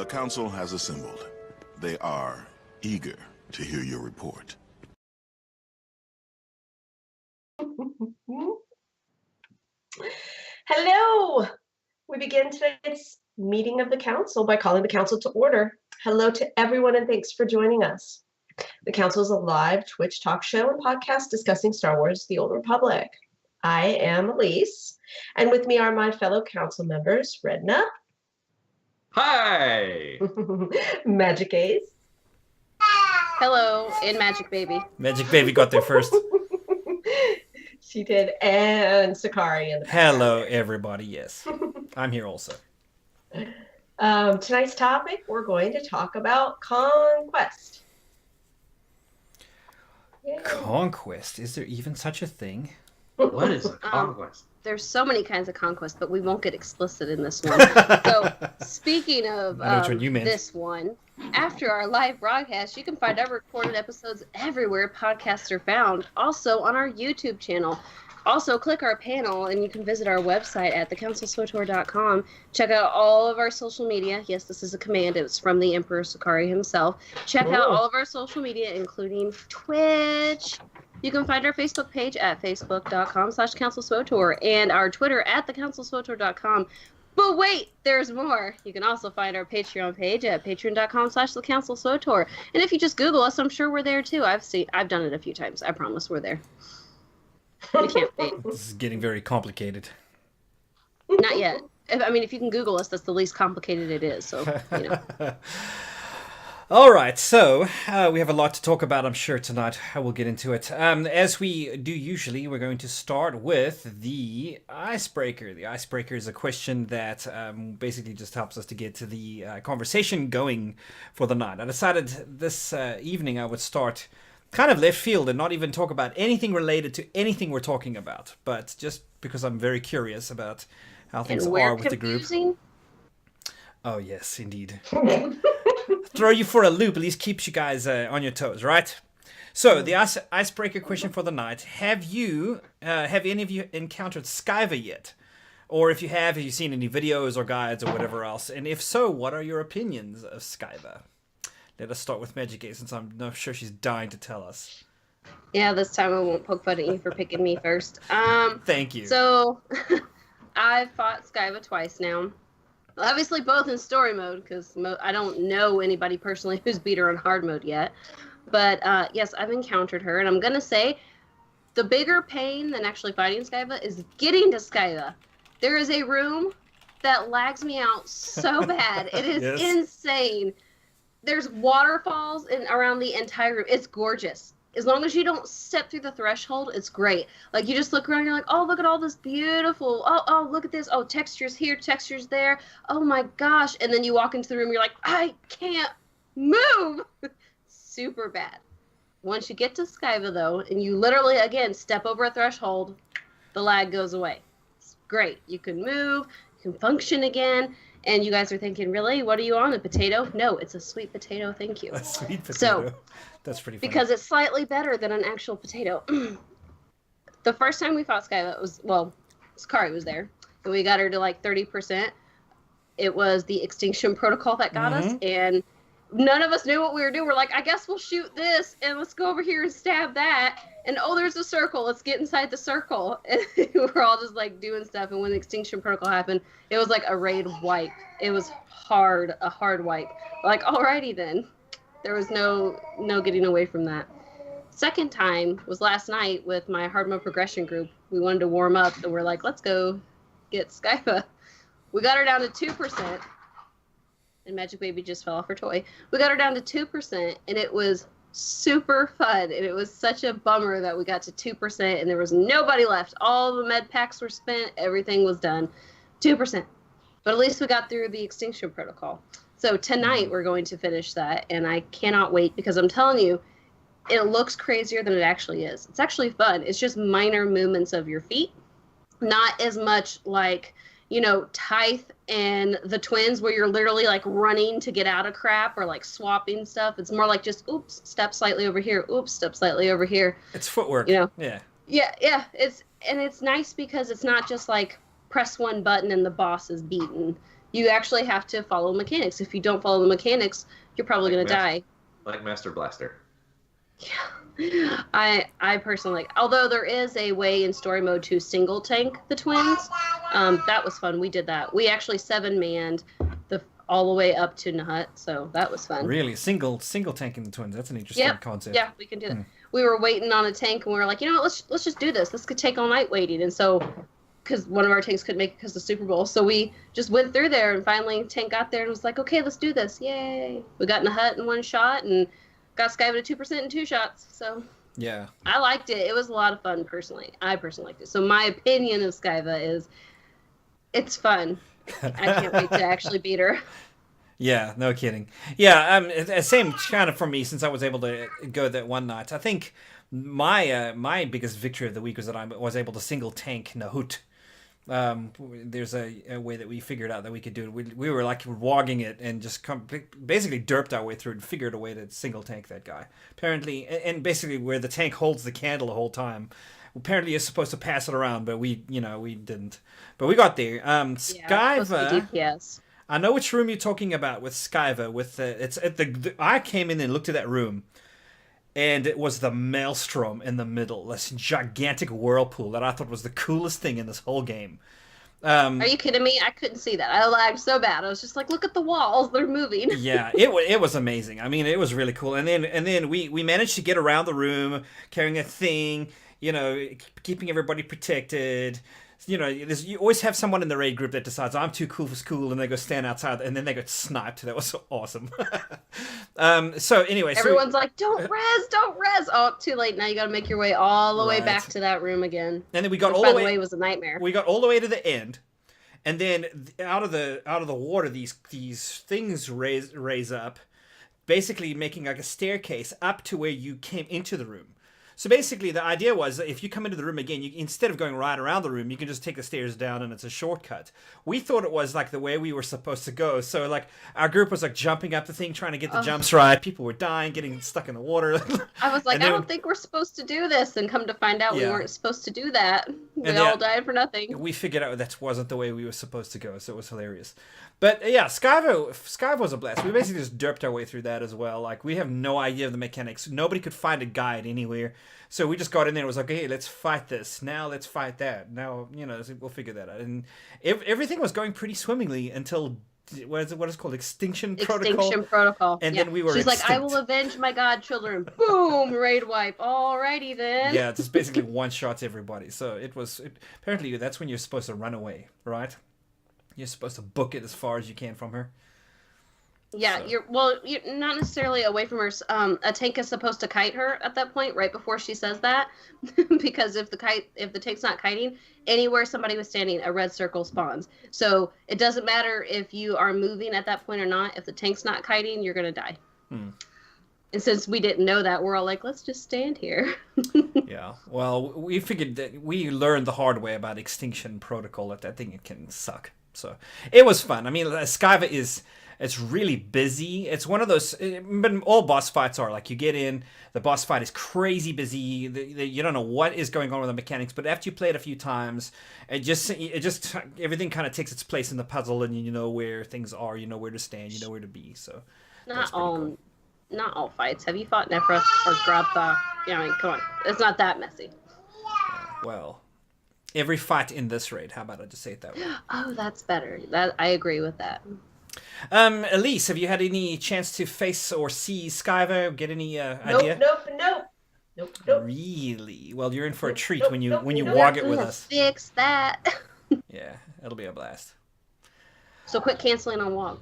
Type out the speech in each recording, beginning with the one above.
council has assembled. They are eager to hear your report. Hello! We begin tonight's meeting of the council by calling the council to order. Hello to everyone and thanks for joining us. The council is a live Twitch talk show and podcast discussing Star Wars: The Old Republic. I am Elise, and with me are my fellow council members, Redna. Hi! Magic Ace. Hello, and Magic Baby. Magic Baby got there first. She did, and Sakari. Hello, everybody. Yes, I'm here also. Tonight's topic, we're going to talk about Conquest. Yay. Conquest? Is there even such a thing? What is a conquest? There's so many kinds of conquest, but we won't get explicit in this one. So, speaking of this one, after our live broadcast, you can find our recorded episodes everywhere podcasts are found, also on our YouTube channel. Also, click our panel, and you can visit our website at thecouncilswotor.com. Check out all of our social media. Yes, this is a command. It's from the Emperor Sakari himself. Check out all of our social media, including Twitch. You can find our Facebook page at facebook.com/councilswotor and our Twitter at thecouncilswotor.com. But wait, there's more. You can also find our Patreon page at patreon.com/thecouncilswotor. And if you just Google us, I'm sure we're there too. I've done it a few times. I promise we're there. We can't wait. This is getting very complicated. Not yet. If you can Google us, that's the least complicated it is. So, you know. All right, so we have a lot to talk about, I'm sure, tonight. I will get into it. As we do usually, we're going to start with the icebreaker. The icebreaker is a question that basically just helps us to get to the conversation going for the night. I decided this evening I would start kind of left field and not even talk about anything related to anything we're talking about, but just because I'm very curious about how things are with the group. Oh, yes, indeed. Throw you for a loop, at least keeps you guys on your toes, right? So, the icebreaker question for the night. Have any of you encountered Skyver yet? Or if you have you seen any videos or guides or whatever else? And if so, what are your opinions of Skyver? Let us start with Magic Ace, since I'm not sure she's dying to tell us. Yeah, this time I won't poke fun at you for picking me first. Thank you. So, I've fought Skyva twice now. Obviously both in story mode, because I don't know anybody personally who's beat her on hard mode yet. But yes, I've encountered her, and I'm going to say the bigger pain than actually fighting Skyva is getting to Skyva. There is a room that lags me out so bad. It is insane. There's waterfalls around the entire room. It's gorgeous. As long as you don't step through the threshold, it's great. Like, you just look around, you're like, oh, look at all this beautiful, oh, look at this, oh, textures here, textures there, oh my gosh, and then you walk into the room, you're like, I can't move! Super bad. Once you get to Skyva, though, and you literally, again, step over a threshold, the lag goes away. It's great. You can move, you can function again, and you guys are thinking, really? What are you on, a potato? No, it's a sweet potato, thank you. A sweet potato. So, that's pretty funny. Because it's slightly better than an actual potato. The first time we fought Skyva, Sakari was there. And we got her to like 30%. It was the Extinction Protocol that got us. And none of us knew what we were doing. We're like, I guess we'll shoot this. And let's go over here and stab that. And oh, there's a circle. Let's get inside the circle. And we're all just like doing stuff. And when the Extinction Protocol happened, it was like a raid wipe. It was a hard wipe. We're like, alrighty then. There was no getting away from that. Second time was last night with my hard mode progression group. We wanted to warm up, and we're like, let's go get Skyva. We got her down to 2%, and Magic Baby just fell off her toy. We got her down to 2%, and it was super fun, and it was such a bummer that we got to 2%, and there was nobody left. All the med packs were spent. Everything was done. 2%. But at least we got through the Extinction Protocol. So tonight we're going to finish that, and I cannot wait, because I'm telling you, it looks crazier than it actually is. It's actually fun. It's just minor movements of your feet. Not as much like, Tithe and the twins where you're literally like running to get out of crap or like swapping stuff. It's more like just, oops, step slightly over here. Oops, step slightly over here. It's footwork. Yeah. Yeah. It's nice because it's not just like press one button and the boss is beaten. you actually have to follow mechanics. If you don't follow the mechanics, you're probably going to die. Like Master Blaster. Yeah. I personally like, although there is a way in story mode to single tank the twins. That was fun. We did that. We actually 7-manned all the way up to Nahut, so that was fun. Really, single tanking the twins. That's an interesting concept. Yeah, we can do that. We were waiting on a tank, and we were like, you know what, let's just do this. This could take all night waiting, and so because one of our tanks couldn't make it because of the Super Bowl, so we just went through there, and finally tank got there and was like, okay, let's do this, yay! We got Nahut in 1 shot and got Skyva to 2% in 2 shots. So yeah, I liked it. It was a lot of fun personally. I personally liked it. So my opinion of Skyva is, it's fun. I can't wait to actually beat her. Yeah, no kidding. Yeah, same kind of for me since I was able to go that one night. I think my biggest victory of the week was that I was able to single tank Nahut. There's a way that we figured out that we could do it. We were like wogging it and just basically derped our way through and figured a way to single tank that guy. Apparently, and basically where the tank holds the candle the whole time. Apparently, you're supposed to pass it around, but we didn't. But we got there. Skyva. Yes. I know which room you're talking about with Skyva. I came in and looked at that room, and it was the Maelstrom in the middle. This gigantic whirlpool that I thought was the coolest thing in this whole game. Are you kidding me? I couldn't see that. I lagged so bad. I was just like, look at the walls; they're moving. Yeah, it was amazing. I mean, it was really cool. And then we managed to get around the room carrying a thing. Keeping everybody protected. You always have someone in the raid group that decides I'm too cool for school, and they go stand outside, and then they get sniped. That was so awesome. So anyway, everyone's like, "Don't res!" Oh, too late. Now you got to make your way all the way back to that room again. And then we got by the way, it was a nightmare. We got all the way to the end, and then out of the water, these things raise up, basically making like a staircase up to where you came into the room. So basically, the idea was that if you come into the room again, instead of going right around the room, you can just take the stairs down, and it's a shortcut. We thought it was like the way we were supposed to go. So like our group was like jumping up the thing, trying to get the jumps right. People were dying, getting stuck in the water. I was like, I don't think we're supposed to do this, and come to find out we weren't supposed to do that. We all died for nothing. We figured out that wasn't the way we were supposed to go, so it was hilarious. But yeah, Skyva was a blast. We basically just derped our way through that as well. Like, we have no idea of the mechanics. Nobody could find a guide anywhere. So we just got in there and was like, hey, let's fight this. Now let's fight that. Now, we'll figure that out. And everything was going pretty swimmingly until, what is it called? Extinction Protocol. And then we were She's extinct. like, I will avenge my godchildren. Boom, raid wipe. Alrighty then. Yeah, it's basically one shot everybody. So apparently that's when you're supposed to run away, right? You're supposed to book it as far as you can from her. Yeah, So. you're not necessarily away from her. A tank is supposed to kite her at that point, right before she says that, because if the tank's not kiting, anywhere somebody was standing, a red circle spawns. So it doesn't matter if you are moving at that point or not. If the tank's not kiting, you're gonna die. And since we didn't know that, we're all like, let's just stand here. Yeah, well, we figured that we learned the hard way about Extinction Protocol that thing it can suck. So it was fun. I mean, Skyva it's really busy. It's one of those, but all boss fights are like, you get in, the boss fight is crazy busy. You don't know what is going on with the mechanics, but after you play it a few times, it just everything kind of takes its place in the puzzle, and you know where things are, you know where to stand, you know where to be. So Not all fights. Have you fought Nefra or Grabtha? Yeah, I mean, come on, it's not that messy. Well, every fight in this raid. How about I just say it that way? Oh, that's better. That I agree with that. Elise, have you had any chance to face or see Skyva? Get any idea? Nope. Really? Well, you're in for a treat when you wog it with us. Fix that. Yeah, it'll be a blast. So quit canceling on Wog.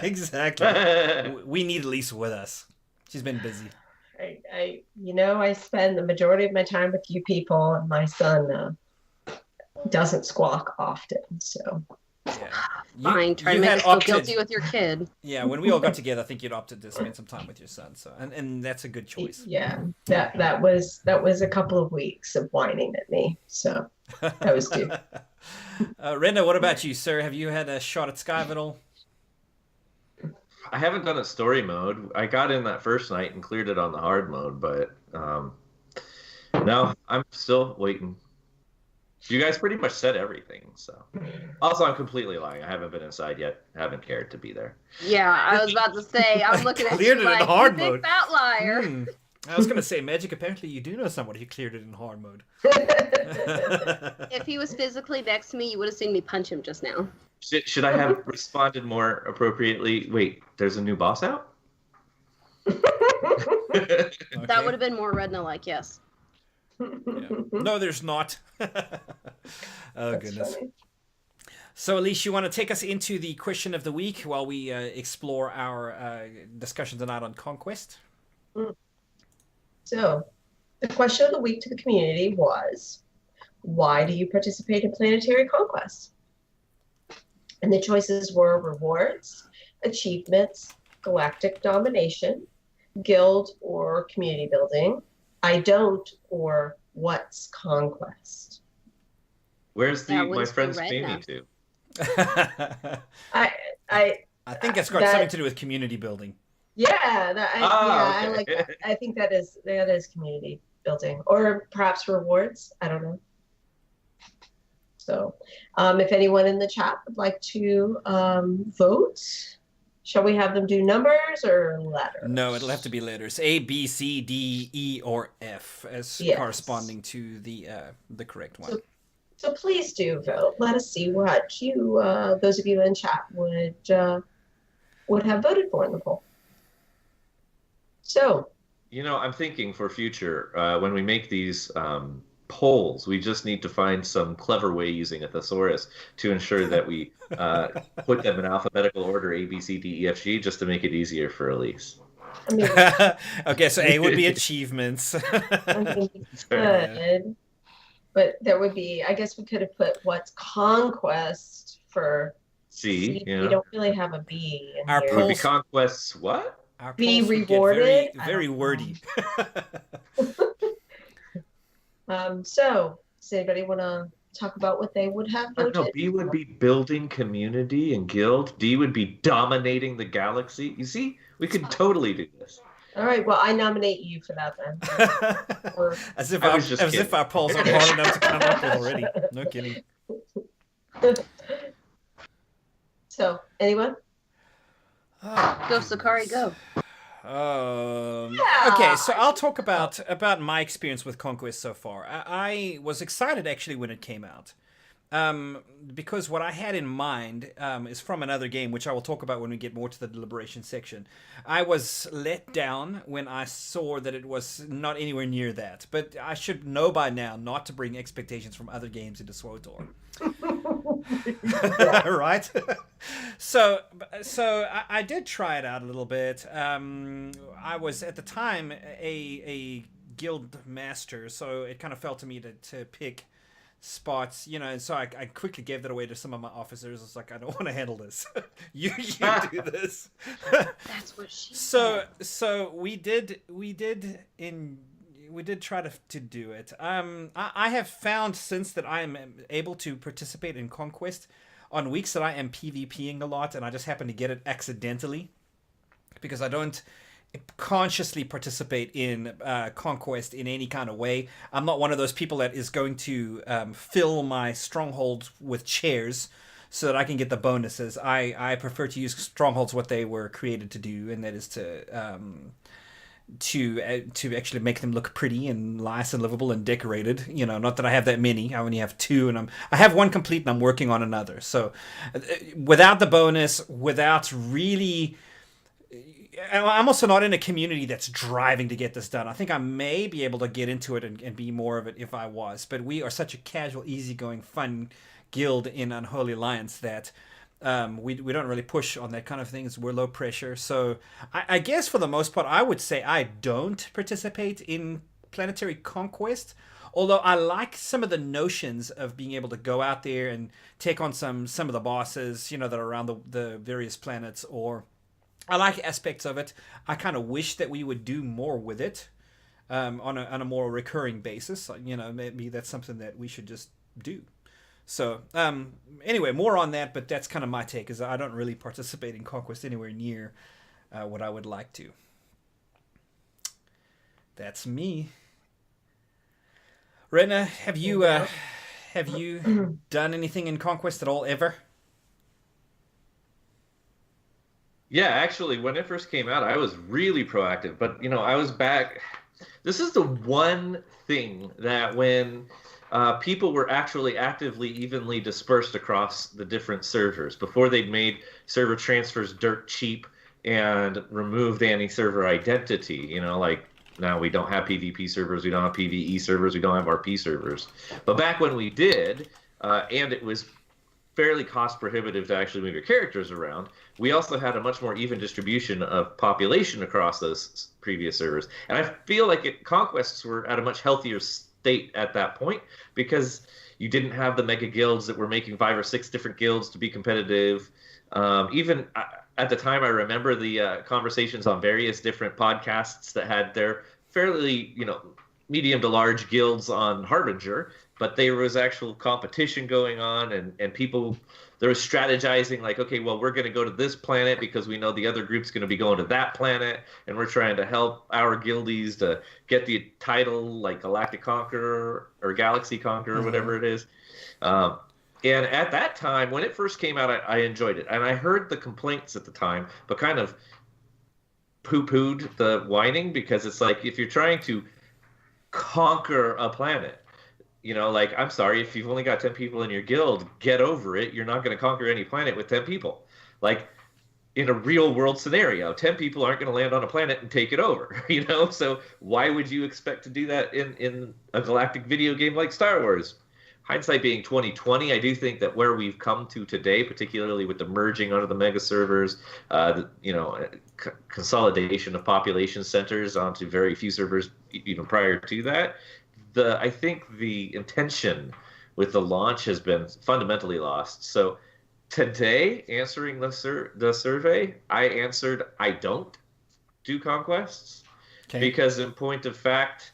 Exactly. We need Elise with us. She's been busy. I spend the majority of my time with you people, and my son doesn't squawk often, so. Yeah. Fine, try to make us feel guilty with your kid. Yeah, when we all got together, I think you'd opted to spend some time with your son. So, and that's a good choice. Yeah, that was a couple of weeks of whining at me. So that was due. Renda, what about you, sir? Have you had a shot at Skyva at all? I haven't done a story mode. I got in that first night and cleared it on the hard mode, but no, I'm still waiting. You guys pretty much said everything. So, also, I'm completely lying. I haven't been inside yet. I haven't cared to be there. Yeah, I was about to say, I'm looking at Cleared you it in like, hard you big mode. fat liar. I was gonna say, Magic. Apparently, you do know somebody who cleared it in hard mode. If he was physically next to me, you would have seen me punch him just now. Should I have responded more appropriately? Wait, there's a new boss out? That Okay. would have been more Redna-like, yes. Yeah. No, there's not. Oh, That's goodness. funny. So, Elise, you want to take us into the question of the week while we explore our discussion tonight on Conquest? So, the question of the week to the community was, why do you participate in Planetary Conquest? And the choices were rewards, achievements, galactic domination, guild or community building, I don't, or what's Conquest? Where's That my one's for friend's Redna. Jamie to? I think it's got that- something to do with community building. Yeah, I okay. like that. I think that is community building, or perhaps rewards. I don't know. So, if anyone in the chat would like to vote, shall we have them do numbers or letters? No, it'll have to be letters A, B, C, D, E, or F as Yes. corresponding to the correct one. So please do vote. Let us see what you, those of you in chat, would have voted for in the poll. So, I'm thinking for future, when we make these polls, we just need to find some clever way using a thesaurus to ensure that we put them in alphabetical order, A, B, C, D, E, F, G, just to make it easier for Elise. I mean, Okay, so A would be achievements. I mean, we could, but there would be, I guess we could have put what's Conquest for C, We don't really have a B in Our It here. would be polls- Conquest's what? Our Be polls would get rewarded? very, I very don't know. wordy. So, does anybody want to talk about what they would have voted? No, B would be building community and guild. D would be dominating the galaxy. You see, we could totally do this. All right, well, I nominate you for that then. Or- as if I was just as kidding. if our polls are hard enough to come up with already. No kidding. So, anyone? Go, Sakari, go. Yeah. Okay, so I'll talk about my experience with Conquest so far. I was excited actually when it came out, because what I had in mind is from another game, which I will talk about when we get more to the deliberation section. I was let down when I saw that it was not anywhere near that, but I should know by now not to bring expectations from other games into SWTOR. Right? So I did try it out a little bit. I was at the time a guild master, so it kind of fell to me to pick spots, and so I quickly gave that away to some of my officers. It's like, I don't want to handle this. you do this. That's what she said. So we did try to do it. I have found since that I am able to participate in Conquest on weeks that I am PvPing a lot, and I just happen to get it accidentally because I don't consciously participate in Conquest in any kind of way. I'm not one of those people that is going to fill my strongholds with chairs so that I can get the bonuses. I prefer to use strongholds what they were created to do, and that is to actually make them look pretty and nice and livable and decorated. Not that I have that many. I only have 2, and I have 1 complete, and I'm working on another. So without the bonus, without really, I'm also not in a community that's driving to get this done. I think I may be able to get into it and be more of it if I was, but we are such a casual, easygoing, fun guild in Unholy Alliance that we don't really push on that kind of things. We're low pressure. So I guess for the most part, I would say I don't participate in Planetary Conquest, although I like some of the notions of being able to go out there and take on some of the bosses, that are around the various planets, or I like aspects of it. I kind of wish that we would do more with it on a more recurring basis. Maybe that's something that we should just do. So, anyway, more on that, but that's kind of my take, is I don't really participate in Conquest anywhere near what I would like to. That's me. Rena, have you have you done anything in Conquest at all ever? Yeah, actually, when it first came out, I was really proactive. But, I was back. This is the one thing that when people were actually actively evenly dispersed across the different servers, before they'd made server transfers dirt cheap and removed anti-server identity, like now we don't have PvP servers, we don't have PvE servers, we don't have RP servers. But back when we did, and it was fairly cost prohibitive to actually move your characters around, we also had a much more even distribution of population across those previous servers. And I feel like conquests were at a much healthier state at that point because you didn't have the mega guilds that were making 5 or 6 different guilds to be competitive. Even at the time, I remember the conversations on various different podcasts that had their fairly, medium to large guilds on Harbinger, but there was actual competition going on, and people, there was strategizing like, okay, well, we're going to go to this planet because we know the other group's going to be going to that planet, and we're trying to help our guildies to get the title like Galactic Conqueror or Galaxy Conqueror, whatever it is. And at that time, when it first came out, I enjoyed it. And I heard the complaints at the time, but kind of poo-pooed the whining, because it's like, if you're trying to conquer a planet, like, I'm sorry, if you've only got 10 people in your guild, get over it. You're not going to conquer any planet with 10 people. Like, in a real world scenario, 10 people aren't going to land on a planet and take it over, So why would you expect to do that in a galactic video game like Star Wars? Hindsight being 2020, I do think that where we've come to today, particularly with the merging onto the mega servers, consolidation of population centers onto very few servers, prior to that, I think the intention with the launch has been fundamentally lost. So today, answering the survey, I answered I don't do conquests, because in point of fact,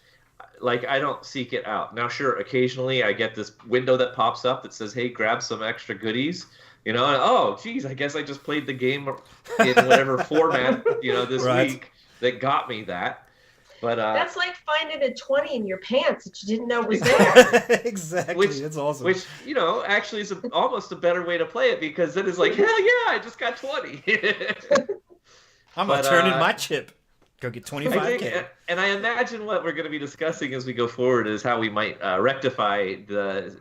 like, I don't seek it out. Now, sure, occasionally I get this window that pops up that says, hey, grab some extra goodies, and oh, geez, I guess I just played the game in whatever format, this week that got me that. But that's like finding a 20 in your pants that you didn't know was there. Exactly, that's awesome. Which, actually is almost a better way to play it, because then it's like, hell yeah, I just got 20. I'm going to turn in my chip. Go get 25K. And I imagine what we're going to be discussing as we go forward is how we might rectify the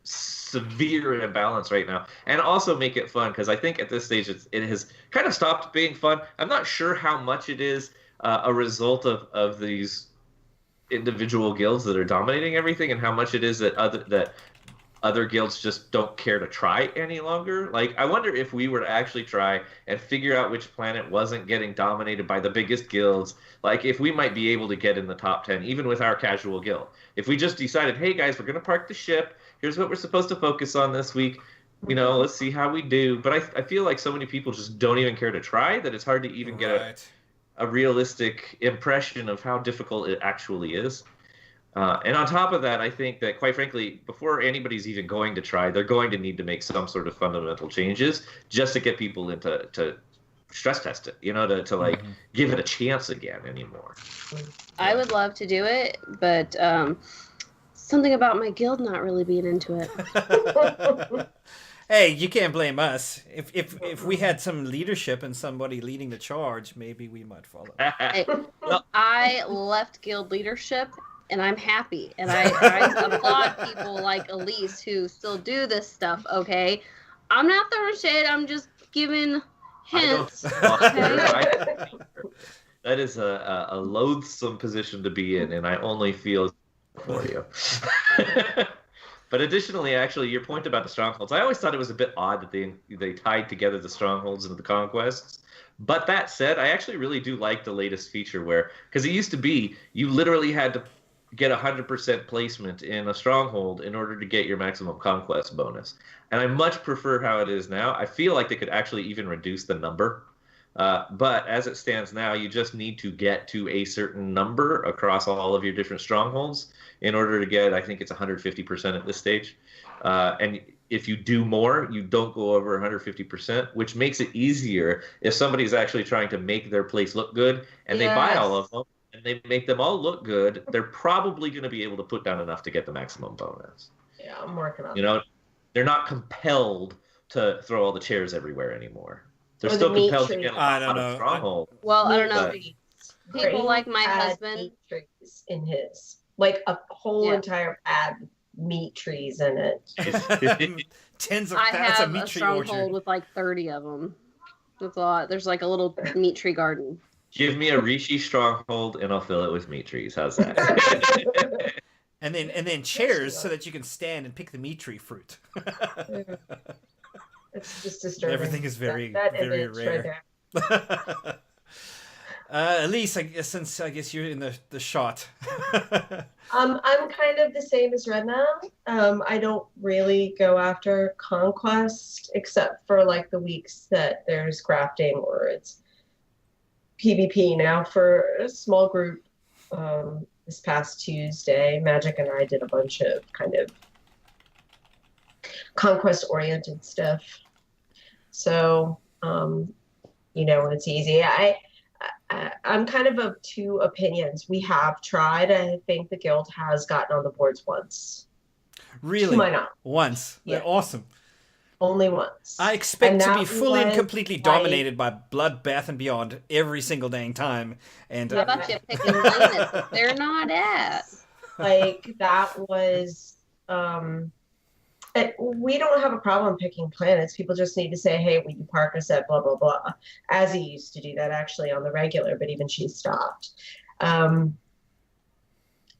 severe imbalance right now, and also make it fun, because I think at this stage it has kind of stopped being fun. I'm not sure how much it is a result of these individual guilds that are dominating everything, and how much it is that other guilds just don't care to try any longer. Like, I wonder if we were to actually try and figure out which planet wasn't getting dominated by the biggest guilds, like, if we might be able to get in the top 10, even with our casual guild. If we just decided, hey guys, we're going to park the ship, here's what we're supposed to focus on this week, let's see how we do. But I feel like so many people just don't even care to try, that it's hard to even get a realistic impression of how difficult it actually is. And on top of that, I think that, quite frankly, before anybody's even going to try, they're going to need to make some sort of fundamental changes just to get people into stress test it, to give it a chance again anymore. I would love to do it, but something about my guild not really being into it. Hey, you can't blame us. If we had some leadership and somebody leading the charge, maybe we might follow. I left guild leadership, and I'm happy. And I applaud people like Elise who still do this stuff, okay? I'm not throwing shade, I'm just giving hints. That is a loathsome position to be in, and I only feel for you. But additionally, actually, your point about the strongholds, I always thought it was a bit odd that they tied together the strongholds into the conquests. But that said, I actually really do like the latest feature where, because it used to be, you literally had to get 100% placement in a stronghold in order to get your maximum conquest bonus. And I much prefer how it is now. I feel like they could actually even reduce the number. But as it stands now, you just need to get to a certain number across all of your different strongholds in order to get, I think it's 150% at this stage. And if you do more, you don't go over 150%, which makes it easier if somebody's actually trying to make their place look good and they buy all of them and they make them all look good. They're probably going to be able to put down enough to get the maximum bonus. Yeah, I'm working on You know, they're not compelled to throw all the chairs everywhere anymore. They're Or the still meat compelled to tree. get a I lot don't of know. stronghold. Well, I don't Meat know. trees. People Brain like my had husband. meat trees in his, like a whole Yeah. entire pad with meat trees in it. Tens of I thousands of have meat a tree stronghold orchard. with like 30 of them. That's a lot. There's like a little meat tree garden. Give me a Rishi stronghold and I'll fill it with meat trees. How's that? And then chairs so that you can stand and pick the meat tree fruit. It's just disturbing. Everything is very, that very image rare. right there. Elise, since I guess you're in the shot. I'm kind of the same as Redna. I don't really go after Conquest except for like the weeks that there's crafting or it's PvP. Now for a small group, this past Tuesday, Magic and I did a bunch of kind of Conquest-oriented stuff. So, you know, when it's easy. I'm kind of two opinions. We have tried. I think the guild has gotten on the boards once. Really? To my knowledge. Once. Yeah. They're awesome. Only once. I expect And to that be fully and was, completely like- dominated by Bloodbath and Beyond every single dang time. And How about you picking planets that they're not at? Like that was we don't have a problem picking planets. People just need to say, hey, will you park us at blah blah blah, as he used to do that actually on the regular, but even she stopped.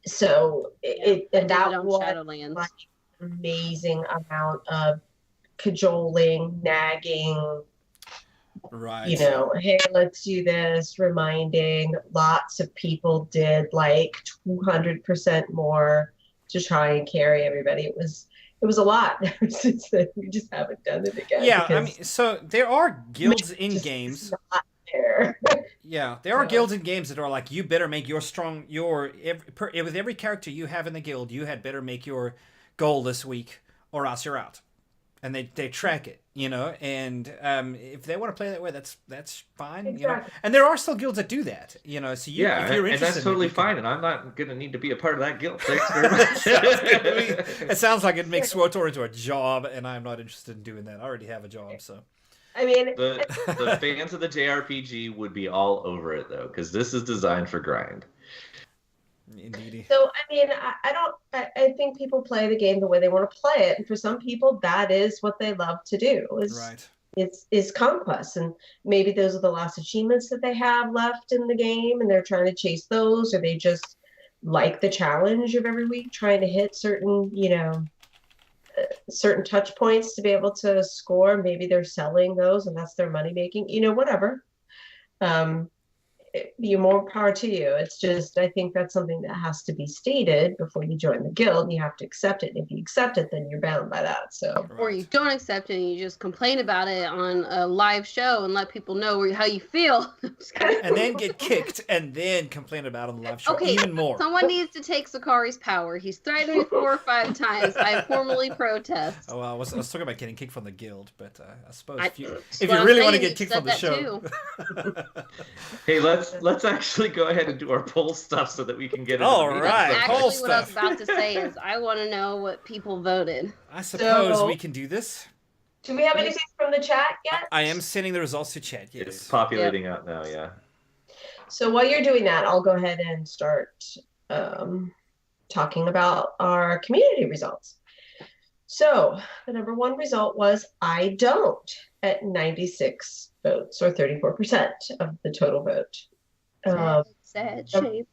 So that was Shadowlands. like amazing amount of cajoling, nagging, right. you know, hey, let's do this, reminding. Lots of people did like 200% more to try and carry everybody. It was a lot. Since then, we just haven't done it again. Yeah, I mean, so there are guilds in games. Not there. Yeah, there are guilds in games that are like, you better make with every character you have in the guild, you had better make your goal this week, or else you're out. And they track it, you know, and if they want to play that way, that's fine, Exactly. you know. And there are still guilds that do that, you know. So if you're and interested, that's totally fine. And I'm not gonna need to be a part of that guild. Thanks very much. It sounds like it makes SWTOR into a job, and I'm not interested in doing that. I already have a job, so. I mean, the fans of the JRPG would be all over it though, because this is designed for grind. Indeed. so I mean, I think people play the game the way they want to play it, and for some people, that is what they love to do. Right. Is conquest, and maybe those are the last achievements that they have left in the game, and they're trying to chase those, or they just like the challenge of every week trying to hit certain, you know, certain touch points to be able to score. Maybe they're selling those, and that's their money making. You know, whatever. You're more power to you. It's just, I think that's something that has to be stated before you join the guild. You have to accept it. If you accept it, then you're bound by that. So, Or you don't accept it and you just complain about it on a live show and let people know how you feel. And then get kicked, and then complain about it on the live show Okay, even more. Someone needs to take Sakari's power. He's threatened me 4 or 5 times. I formally protest. Oh, well, I was talking about getting kicked from the guild, but I suppose if you Well, I'm really want to saying get kicked you from the said show. Hey, let's actually go ahead and do our poll stuff so that we can get into All the meat right, stuff. poll Actually, what I was stuff. about to say is I want to know what people voted. I suppose So- we can do this. do we have anything from the chat yet? I am sending the results to chat, It's yes. populating out now, yeah. So while you're doing that, I'll go ahead and start talking about our community results. So the number one result was I don't at 96 votes, or 34% of the total vote. Sad shape.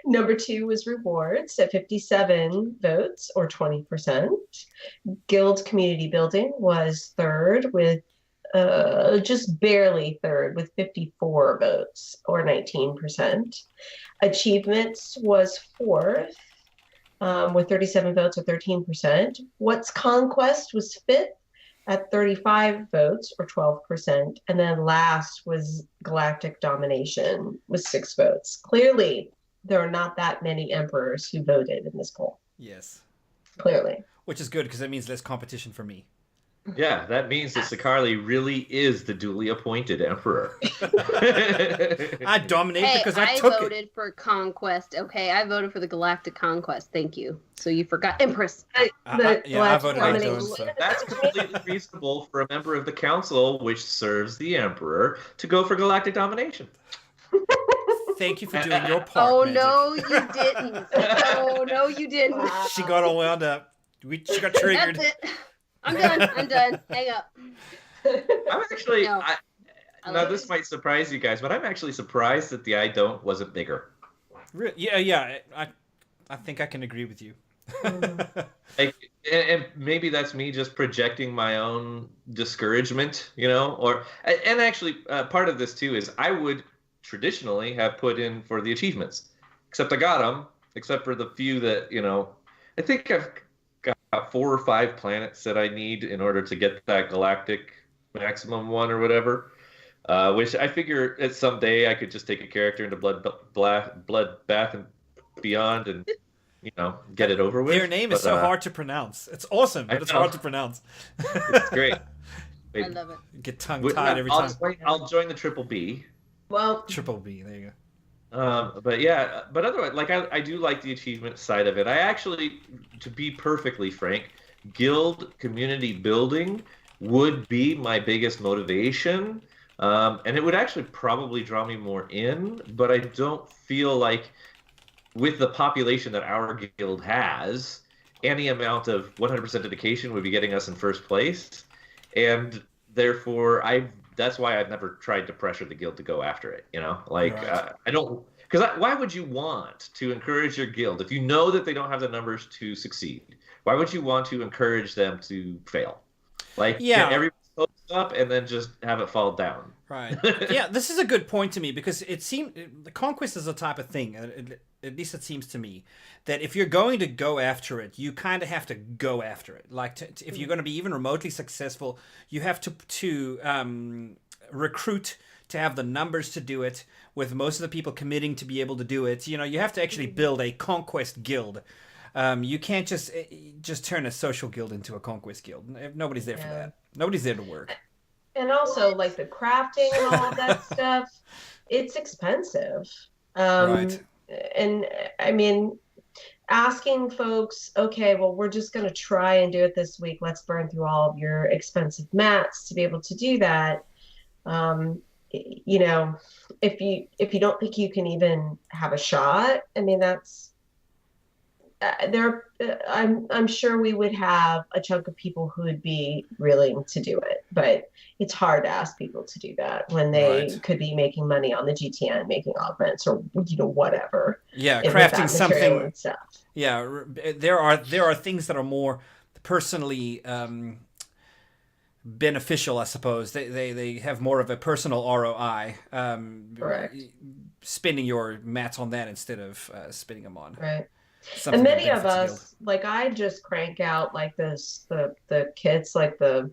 Number two was rewards at 57 votes, or 20%. Guild community building was third with just barely third with 54 votes, or 19%. Achievements was fourth with 37 votes, or 13%. What's Conquest was fifth at 35 votes, or 12%. And then last was Galactic Domination with 6 votes. Clearly, there are not that many emperors who voted in this poll. Yes. Clearly. Which is good, because that means less competition for me. Yeah, that means that Sakarli really is the duly appointed emperor. I dominate Hey, because I I took voted it. for Conquest. Okay, I voted for the Galactic Conquest. Thank you. So you forgot Empress. I voted Right. for domination. those. So. That's completely reasonable for a member of the council, which serves the emperor, to go for galactic domination. Thank you for doing your part, Oh Magic. no, you didn't. Oh no, you didn't. She got all wound up. She got triggered. That's it. I'm done. I'm done. Hang up. I'm actually, No. now this might surprise you guys, but I'm actually surprised that the I don't wasn't bigger. Yeah. I think I can agree with you. Like, and maybe that's me just projecting my own discouragement, and actually part of this too is I would traditionally have put in for the achievements, except I got them, except for the few that, I think I've got 4 or 5 planets that I need in order to get that galactic maximum one or whatever. Which I figure at some day I could just take a character into Bloodbath and Beyond and get it over with. Their name is so hard to pronounce. It's awesome, but it's hard to pronounce. It's great. I love it. Get tongue-tied every time. I'll join the Triple B. Well, Triple B, there you But otherwise, like I do like the achievement side of it. I actually, to be perfectly frank, guild community building would be my biggest motivation. And it would actually probably draw me more in, but I don't feel like with the population that our guild has, any amount of 100% dedication would be getting us in first place. And therefore, that's why I've never tried to pressure the guild to go after it, Right. I don't, because why would you want to encourage your guild if you know that they don't have the numbers to succeed? Why would you want to encourage them to fail? Like, Yeah. get everyone's hopes up and then just have it fall down. Right. Yeah, this is a good point to me because it seems the Conquest is a type of thing, at least it seems to me, that if you're going to go after it, you kind of have to go after it. Like, if you're going to be even remotely successful, you have to recruit to have the numbers to do it, with most of the people committing to be able to do it. You have to actually build a Conquest guild. You can't just turn a social guild into a Conquest guild. Nobody's there for that. Nobody's there to work. And also, like, the crafting and all of that stuff, it's expensive. Right. And, I mean, asking folks, okay, well, we're just going to try and do it this week. Let's burn through all of your expensive mats to be able to do that. If you don't think you can even have a shot, I mean, that's... I'm sure we would have a chunk of people who would be willing to do it, but it's hard to ask people to do that when they could be making money on the GTN, making augments or whatever. Yeah, crafting something. And stuff. Yeah, there are things that are more personally beneficial, I suppose. They have more of a personal ROI. Correct. Spending your mats on that instead of spending them on. Right. Something And many that of benefits us, like, I just crank out like the kits, like the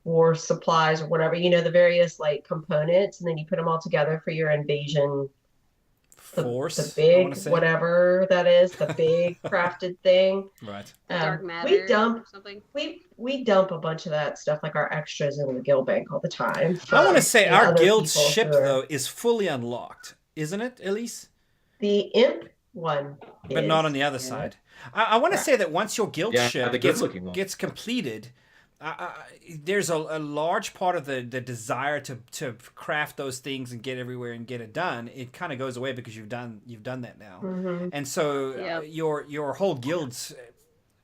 war supplies or whatever, the various like components, and then you put them all together for your invasion force. The big whatever that is, the big crafted thing. Right. Dark matter. We dump a bunch of that stuff, like our extras, in the guild bank all the time. I want to say our guild ship though is fully unlocked, isn't it, Elise? The imp one, but not on the other side. I want to say that once your guild ship gets completed, there's a large part of the desire to craft those things and get everywhere and get it done. It kind of goes away because you've done that now, and so your whole guild's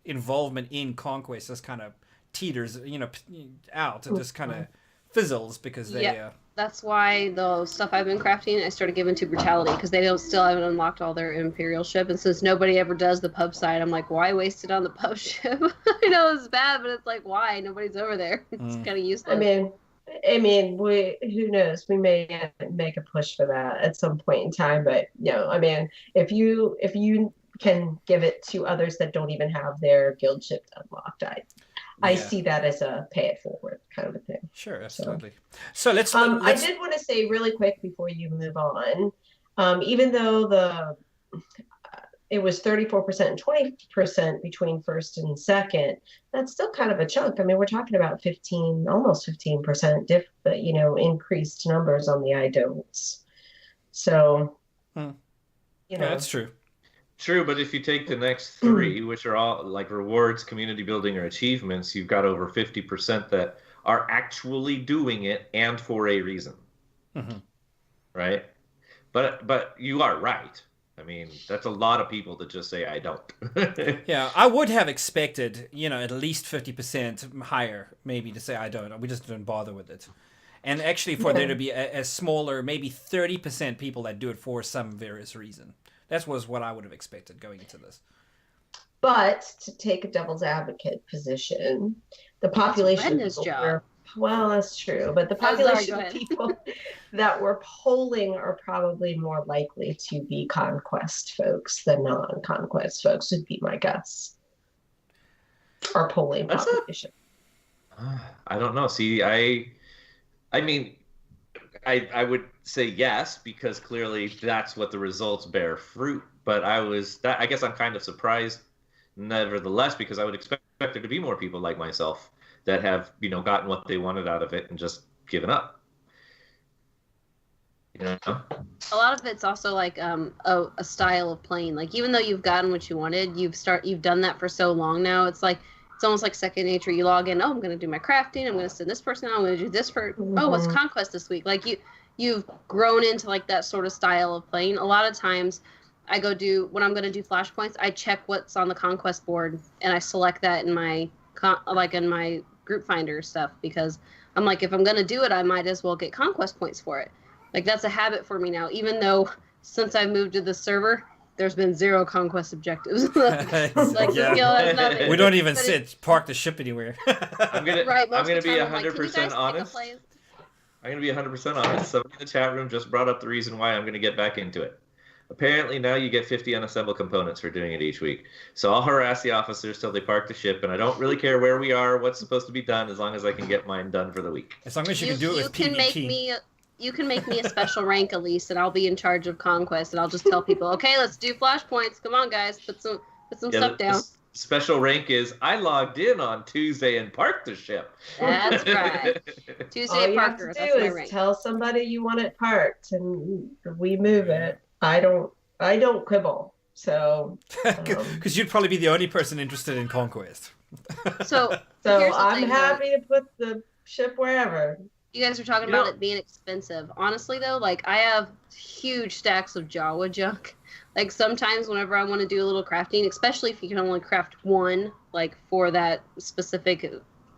involvement in Conquest just kind of teeters, out and just kind of fizzles because they. That's why the stuff I've been crafting, I started giving to Brutality because they still haven't unlocked all their Imperial ship. And since nobody ever does the pub side, I'm like, why waste it on the pub ship? I know it's bad, but it's like, why? Nobody's over there. It's kind of useless. I mean, who knows? We may make a push for that at some point in time. But if you can give it to others that don't even have their guild ship unlocked, I see that as a pay it forward kind of a thing. Sure, absolutely. So let's. I did want to say really quick before you move on, even though it was 34% and 20% between first and second. That's still kind of a chunk. I mean, we're talking about almost 15% increased numbers on the I don'ts. So, That's true. True, but if you take the next three, which are all like rewards, community building, or achievements, you've got over 50% that are actually doing it and for a reason. Right? But you are right. I mean, that's a lot of people that just say, I don't. Yeah, I would have expected, at least 50% higher, maybe, to say I don't. We just don't bother with it. And actually for there to be a smaller, maybe 30% people that do it for some various reason. That was what I would have expected going into this. But to take a devil's advocate position, the population of people well, that's true. But the population of people that we're polling are probably more likely to be Conquest folks than non-Conquest folks, would be my guess. Our polling population. I don't know. See, I mean, I would say yes, because clearly that's what the results bear fruit. But I guess I'm kind of surprised nevertheless, because I would expect there to be more people like myself that have, gotten what they wanted out of it and just given up. A lot of it's also like a style of playing. Like, even though you've gotten what you wanted, you've done that for so long now. It's almost like second nature. You log in, I'm going to do my crafting. I'm going to send this person out. I'm going to do this for, what's Conquest this week? Like, you've grown into like that sort of style of playing. A lot of times when I'm going to do flashpoints, I check what's on the Conquest board and I select that in my group finder stuff, because I'm like, if I'm going to do it, I might as well get Conquest points for it. Like, that's a habit for me now, even though since I moved to the server, there's been 0 Conquest objectives. We don't even park the ship anywhere. I'm gonna be 100% honest. I'm gonna be 100% honest. Somebody in the chat room just brought up the reason why I'm gonna get back into it. Apparently now you get 50 unassembled components for doing it each week. So I'll harass the officers till they park the ship, and I don't really care where we are, what's supposed to be done, as long as I can get mine done for the week. As long as you can do it with PvP. You can make me a special rank, Elise, and I'll be in charge of Conquest, and I'll just tell people, okay, let's do flashpoints. Come on, guys, put some stuff down. Special rank is I logged in on Tuesday and parked the ship. That's right. Tuesday parkers. All you have to do is tell somebody you want it parked, and we move it. I don't quibble. So because you'd probably be the only person interested in Conquest. So I'm happy to put the ship wherever. You guys are talking about it being expensive. Honestly, though, like, I have huge stacks of Jawa junk. Like, sometimes whenever I want to do a little crafting, especially if you can only craft one, like, for that specific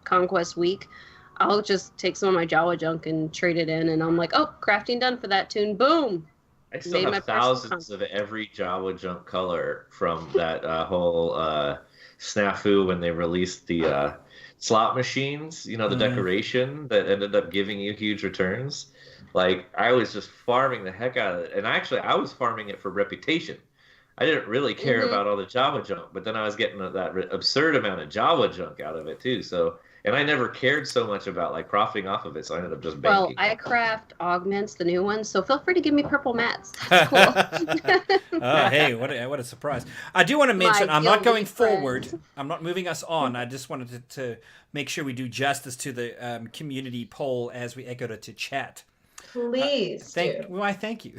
Conquest week, I'll just take some of my Jawa junk and trade it in, and I'm like, oh, crafting done for that tune. Boom! I still have thousands of every Jawa junk color from that whole snafu when they released the slot machines, the decoration that ended up giving you huge returns. Like, I was just farming the heck out of it. And actually, I was farming it for reputation. I didn't really care about all the Jawa junk, but then I was getting that absurd amount of Jawa junk out of it too. So, and I never cared so much about like profiting off of it, so I ended up just banking. Well, I craft augments, the new ones, so feel free to give me purple mats. That's cool. Oh, hey, what a surprise! I do want to mention I'm not going forward. I'm not moving us on. I just wanted to make sure we do justice to the community poll as we echoed it to chat. Please thank you.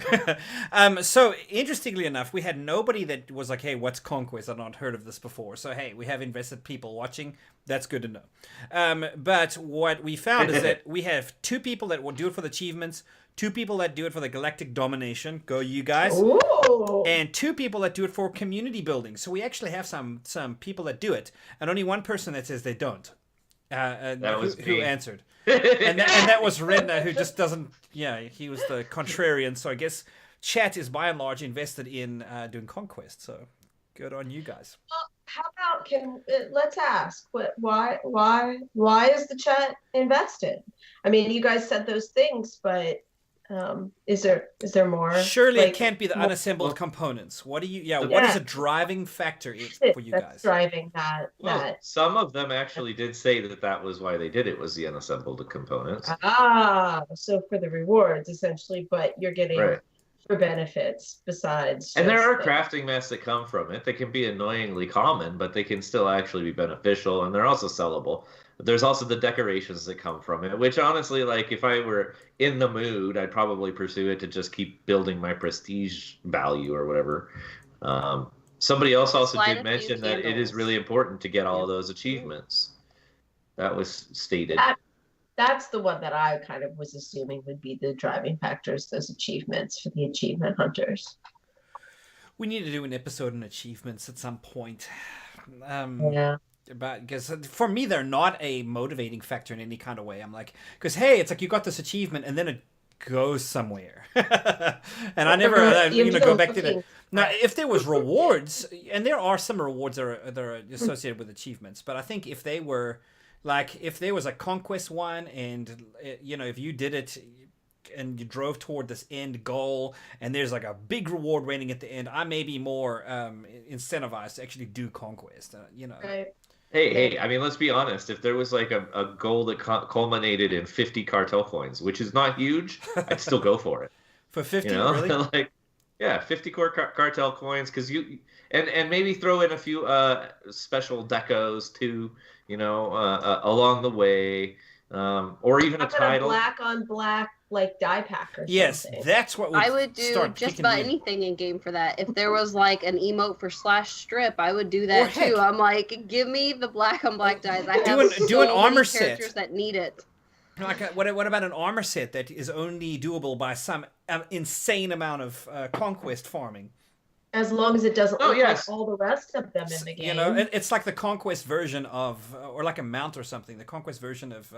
So, interestingly enough, we had nobody that was like, hey, what's Conquest? I've not heard of this before. So, hey, we have invested people watching. That's good to know. But what we found is that we have 2 people that will do it for the achievements, 2 people that do it for the galactic domination. Go, you guys. Ooh. And 2 people that do it for community building. So, we actually have some people that do it, and only 1 person that says they don't. That was who answered. and that was Redna, who just doesn't. Yeah, he was the contrarian. So I guess chat is by and large invested in doing Conquest. So good on you guys. Well, how about let's ask why is the chat invested? I mean, you guys said those things, but is there more? Surely it can't be the unassembled components. What do you? What is a driving factor for you guys? Driving that. Some of them actually did say that was why they did it, was the unassembled components. So for the rewards essentially, but you're getting for benefits besides. And there just are the- crafting myths that come from it. They can be annoyingly common, but they can still actually be beneficial, and they're also sellable. But there's also the decorations that come from it, which honestly, like if I were in the mood, I'd probably pursue it to just keep building my prestige value or whatever. Somebody else also Slide a did few mention that it is candles. really important to get all of those achievements. That was stated. That's the one that I kind of was assuming would be the driving factors, those achievements for the achievement hunters. We need to do an episode on achievements at some point. Yeah. Because for me, they're not a motivating factor in any kind of way. I'm like, because hey, it's like you got this achievement and then it goes somewhere, and I never, go back to that. Now, if there was rewards, and there are some rewards that are associated with achievements, but I think if they were, like, if there was a Conquest one, and if you did it and you drove toward this end goal, and there's like a big reward waiting at the end, I may be more incentivized to actually do Conquest. Right. Hey, I mean, let's be honest. If there was like a goal that culminated in 50 cartel coins, which is not huge, I'd still go for it. For 50, you know? really? Like, yeah, 50 cartel coins, because and maybe throw in a few special decos too, along the way, or even a title. Black on black, like die pack or something. Yes, that's what I would do just about anything in game for that. If there was like an emote for /strip, I would do that too. I'm like, give me the black on black dies. I have do an armor many set. characters that need it. Like, what about an armor set that is only doable by some insane amount of conquest farming? As long as it doesn't look like all the rest of them in the game. It's like the Conquest version of, or like a mount or something. The Conquest version of.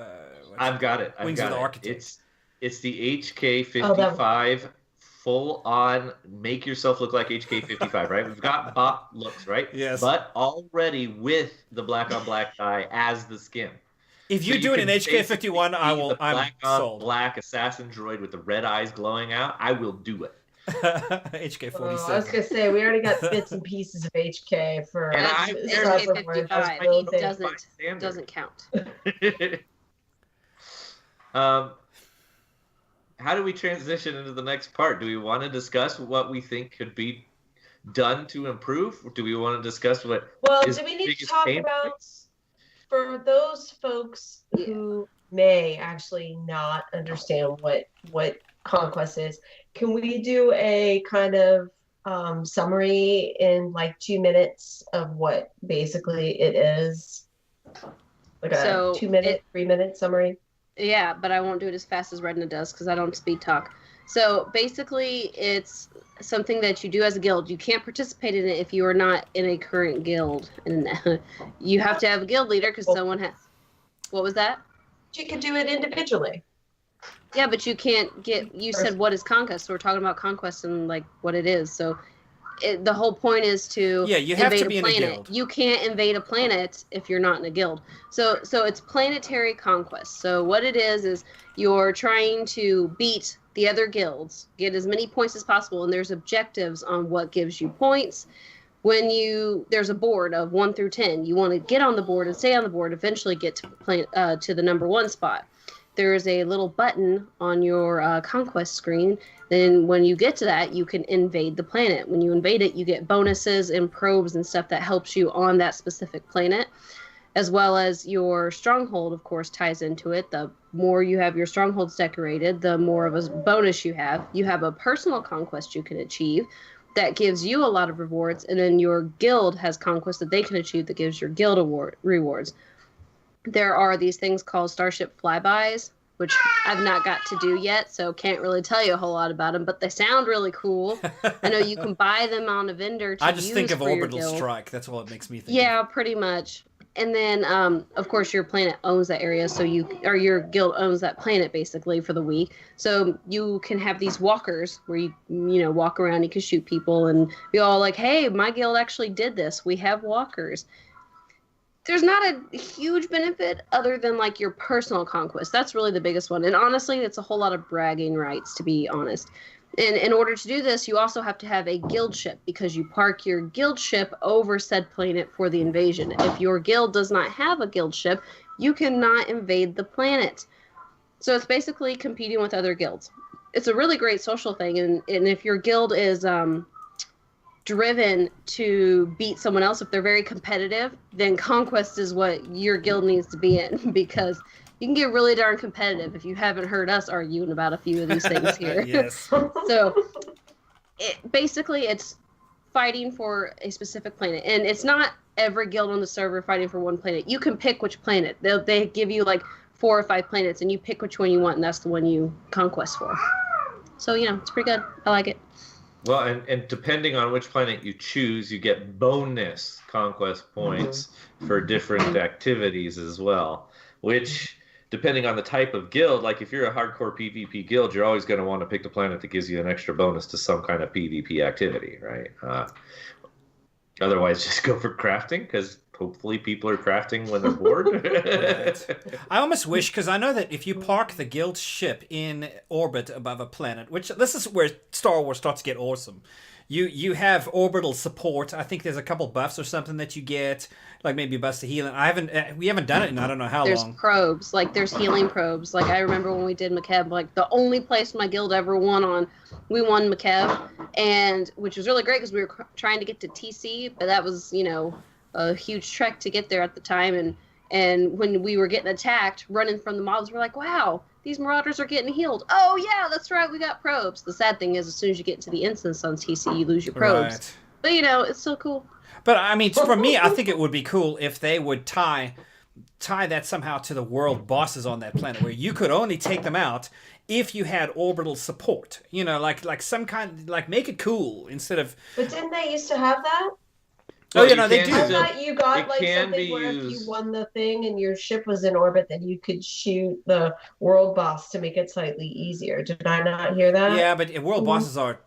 I've got it. Wings of the Architect. It's the HK55 full on. Make yourself look like HK55, right? We've got bot looks, right? Yes. But already with the black on black die as the skin. If you do it in HK51, I'm sold. Black assassin droid with the red eyes glowing out. I will do it. HK47. I was gonna say we already got bits and pieces of HK for. And HK55 doesn't count. How do we transition into the next part? Do we want to discuss what we think could be done to improve? Or do we want to discuss what? Well, do we need to talk about for those folks who may actually not understand what Conquest is? Can we do a kind of summary in like 2 minutes of what basically it is? Like a 2 minute, 3 minute summary? Yeah, but I won't do it as fast as Redna does because I don't speed talk. So basically, it's something that you do as a guild. You can't participate in it if you are not in a current guild. And you have to have a guild leader because someone has. What was that? You can do it individually. Yeah, but you can't get. You said what is Conquest? So we're talking about Conquest and like what it is. So the whole point is to you have invade to be a planet. in a guild. You can't invade a planet if you're not in a guild. So it's planetary conquest. So what it is you're trying to beat the other guilds, get as many points as possible, and there's objectives on what gives you points. When there's a board of 1 through 10, you want to get on the board and stay on the board. Eventually get to the number 1 spot. There is a little button on your conquest screen. Then when you get to that, you can invade the planet. When you invade it, you get bonuses and probes and stuff that helps you on that specific planet, as well as your stronghold, of course, ties into it. The more you have your strongholds decorated, the more of a bonus you have. You have a personal conquest you can achieve that gives you a lot of rewards, and then your guild has conquest that they can achieve that gives your guild rewards. There are these things called starship flybys, which I've not got to do yet, so can't really tell you a whole lot about them, but they sound really cool. I know you can buy them on a vendor to use. I just think of for Orbital your guild. Strike. That's all it makes me think Yeah, pretty much. And then, of course, your planet owns that area, so your guild owns that planet, basically, for the week. So you can have these walkers where you walk around, you can shoot people, and be all like, hey, my guild actually did this. We have walkers. There's not a huge benefit other than like your personal conquest. That's really the biggest one. And honestly, it's a whole lot of bragging rights, to be honest. And in order to do this, you also have to have a guild ship because you park your guild ship over said planet for the invasion. If your guild does not have a guild ship, you cannot invade the planet. So it's basically competing with other guilds. it's a really great social thing, and if your guild is driven to beat someone else, if they're very competitive, then Conquest is what your guild needs to be in, because you can get really darn competitive if you haven't heard us arguing about a few of these things here. Yes. So basically it's fighting for a specific planet, and it's not every guild on the server fighting for one planet. You can pick which planet. They give you like 4 or 5 planets, and you pick which one you want, and that's the one you conquest for. So, it's pretty good. I like it. Well, and depending on which planet you choose, you get bonus conquest points for different activities as well, which, depending on the type of guild, like if you're a hardcore PvP guild, you're always going to want to pick the planet that gives you an extra bonus to some kind of PvP activity, right? Otherwise, just go for crafting, because hopefully people are crafting when they're bored. Right. I almost wish, because I know that if you park the guild ship in orbit above a planet, which this is where Star Wars starts to get awesome. You have orbital support. I think there's a couple buffs or something that you get, like maybe buffs to healing. We haven't done it in I don't know how long. There's probes, like there's healing probes. Like I remember when we did McKeb, like the only place my guild ever won on, we won McKeb, and which was really great because we were trying to get to TC, but that was a huge trek to get there at the time, and when we were getting attacked, running from the mobs, we're like, wow, these marauders are getting healed. Oh yeah, that's right, we got probes. The sad thing is, as soon as you get into the instance on TC, you lose your probes. Right. But it's still cool. But I mean, for me, I think it would be cool if they would tie that somehow to the world bosses on that planet, where you could only take them out if you had orbital support. Like some kind, like make it cool instead of. But didn't they used to have that? Well, they do. I thought you got like something where if you won the thing and your ship was in orbit, then you could shoot the world boss to make it slightly easier. Did I not hear that? Yeah, but world bosses are,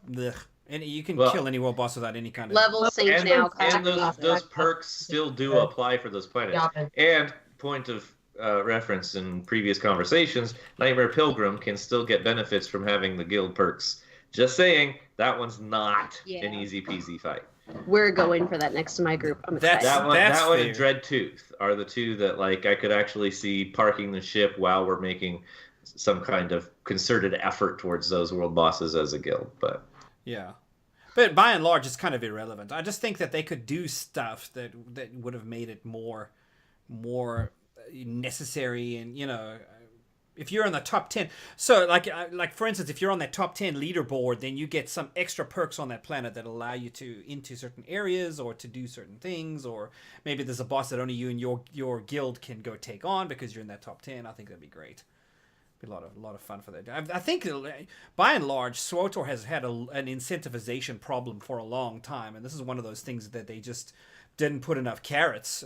and you can kill any world boss without any kind of level sync now. And those perks still do apply for those planets. And point of reference in previous conversations, Nightmare Pilgrim can still get benefits from having the guild perks. Just saying, that one's not an easy peasy fight. We're going for that next to my group. I'm excited. That one and Dreadtooth are the two that I could actually see parking the ship while we're making some kind of concerted effort towards those world bosses as a guild. But yeah, but by and large, it's kind of irrelevant. I just think that they could do stuff that would have made it more necessary, and if you're in the top 10, so like for instance, if you're on that top 10 leaderboard, then you get some extra perks on that planet that allow you to into certain areas or to do certain things, or maybe there's a boss that only you and your guild can go take on because you're in that top 10. I think that'd be great. Be a lot of fun for that. I think by and large, SWTOR has had an incentivization problem for a long time, and this is one of those things that they just didn't put enough carrots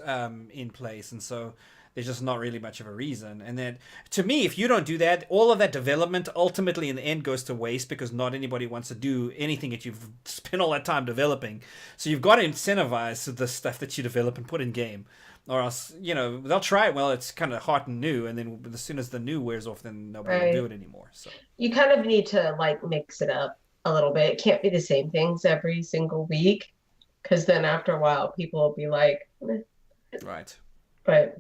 in place, and so there's just not really much of a reason. And then, to me, if you don't do that, all of that development ultimately in the end goes to waste, because not anybody wants to do anything that you've spent all that time developing. So you've got to incentivize the stuff that you develop and put in game. Or else, they'll try it while it's kind of hot and new, and then as soon as the new wears off, then nobody will do it anymore. So you kind of need to mix it up a little bit. It can't be the same things every single week, because then after a while, people will be like, right. But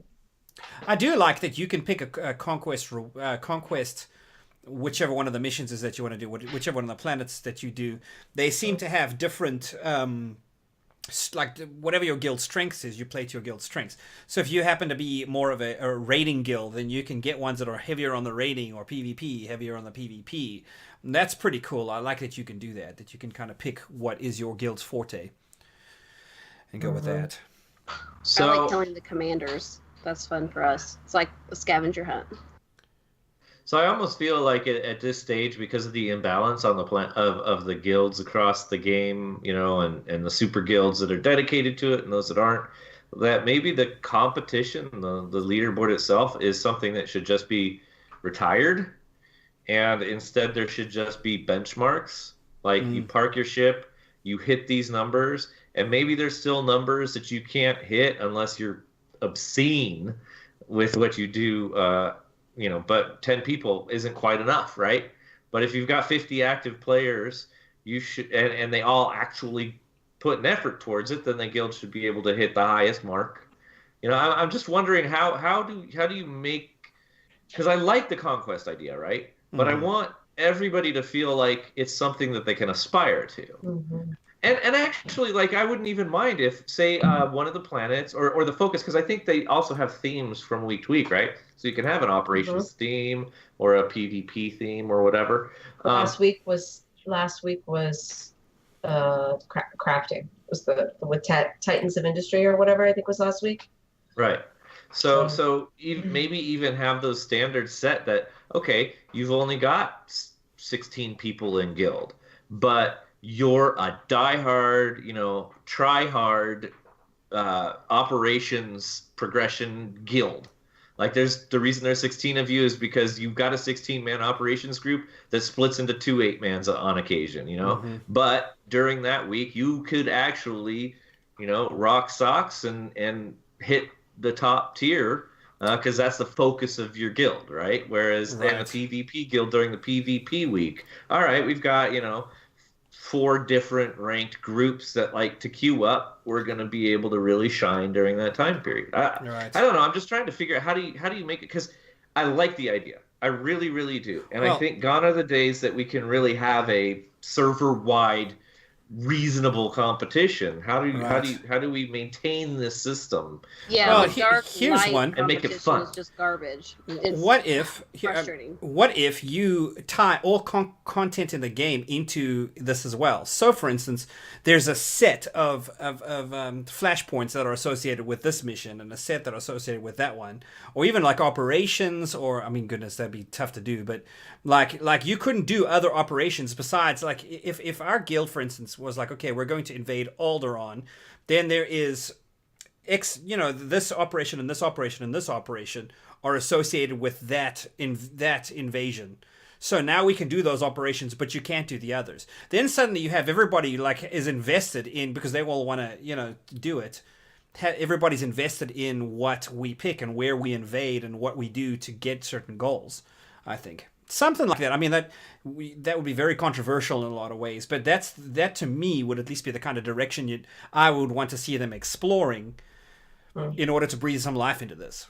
I do like that you can pick a conquest, whichever one of the missions is that you want to do, whichever one of the planets that you do. They seem to have different, like whatever your guild strength is, you play to your guild strengths. So if you happen to be more of a raiding guild, then you can get ones that are heavier on the raiding, or PvP, heavier on the PvP. And that's pretty cool. I like that you can do that you can kind of pick what is your guild's forte and go with that. So I like killing the commanders. That's fun for us. It's like a scavenger hunt. So I almost feel like at this stage, because of the imbalance on the of the guilds across the game, and the super guilds that are dedicated to it and those that aren't, that maybe the competition, the leaderboard itself, is something that should just be retired, and instead there should just be benchmarks. Like you park your ship, you hit these numbers, and maybe there's still numbers that you can't hit unless you're obscene with what you do, but 10 people isn't quite enough, right? But if you've got 50 active players, you should, and they all actually put an effort towards it, then the guild should be able to hit the highest mark. I'm just wondering how do you make, because I like the conquest idea, right? But I want everybody to feel like it's something that they can aspire to. Mm-hmm. And actually, like, I wouldn't even mind if, say, one of the planets or the focus, because I think they also have themes from week to week, right? So you can have an operations theme or a PvP theme or whatever. Last week was crafting. It was the with Titans of Industry or whatever, I think was last week. Right. So maybe even have those standards set that, okay, you've only got 16 people in guild, but you're a diehard, try hard operations progression guild. Like, the reason there's 16 of you is because you've got a 16-man operations group that splits into 2 8-mans on occasion, But during that week, you could actually, rock socks and hit the top tier because that's the focus of your guild, right? Whereas in the PvP guild during the PvP week, all right, we've got, 4 different ranked groups that like to queue up. We're going to be able to really shine during that time period. I don't know. I'm just trying to figure out how do you make it, because I like the idea. I really, really do. And I think gone are the days that we can really have a server-wide reasonable competition. How do we maintain this system? Yeah, here's one and make it fun. It's just garbage. It's frustrating. What if you tie all content in the game into this as well? So, for instance, there's a set of flashpoints that are associated with this mission and a set that are associated with that one, or even like operations. Or, I mean, goodness, that'd be tough to do. But like you couldn't do other operations besides, like, if our guild, for instance, was like, okay, we're going to invade Alderaan, then there is this operation and this operation and this operation are associated with that invasion. So now we can do those operations, but you can't do the others. Then suddenly you have everybody like is invested in, because they all want to do it. Everybody's invested in what we pick and where we invade and what we do to get certain goals, I think. Something like that. I mean, that would be very controversial in a lot of ways, but that to me would at least be the kind of direction I would want to see them exploring in order to breathe some life into this.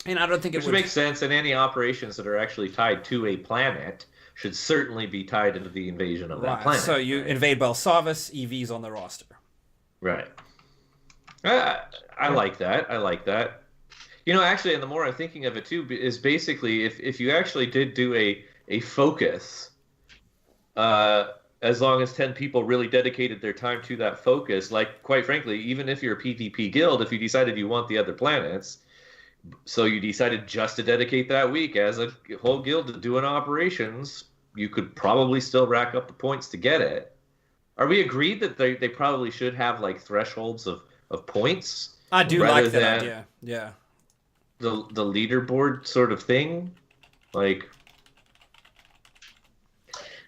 And I don't think it would make sense. And any operations that are actually tied to a planet should certainly be tied into the invasion of that planet. So you invade Belsavis, EV's on the roster. Right. I like that. Actually, and the more I'm thinking of it too, is basically if you actually did do a focus, as long as 10 people really dedicated their time to that focus, like, quite frankly, even if you're a PvP guild, if you decided you want the other planets, so you decided just to dedicate that week as a whole guild to doing operations, you could probably still rack up the points to get it. Are we agreed that they probably should have like thresholds of points? I do like that idea. Yeah. The leaderboard sort of thing, like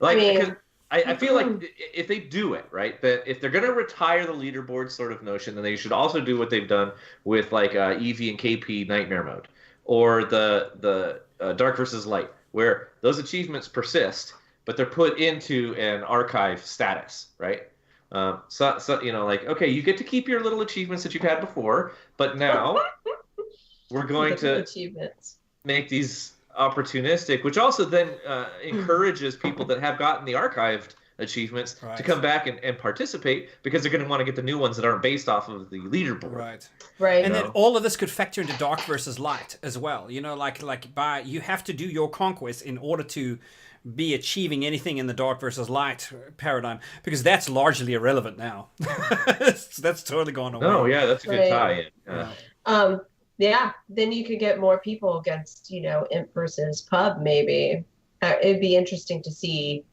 I feel like if they do it right, that if they're going to retire the leaderboard sort of notion, then they should also do what they've done with like EV and KP Nightmare Mode, or the Dark versus Light, where those achievements persist, but they're put into an archive status, right? So like, okay, you get to keep your little achievements that you've had before, but now we're going to make these opportunistic, which also then encourages people that have gotten the archived achievements to come back and participate, because they're going to want to get the new ones that aren't based off of the leaderboard. Right. And then all of this could factor into Dark versus Light as well. You have to do your conquest in order to be achieving anything in the Dark versus Light paradigm, because that's largely irrelevant now. That's totally gone away. Oh yeah, that's a good tie-in. Yeah, then you could get more people against, Imp versus Pub, maybe. It'd be interesting to see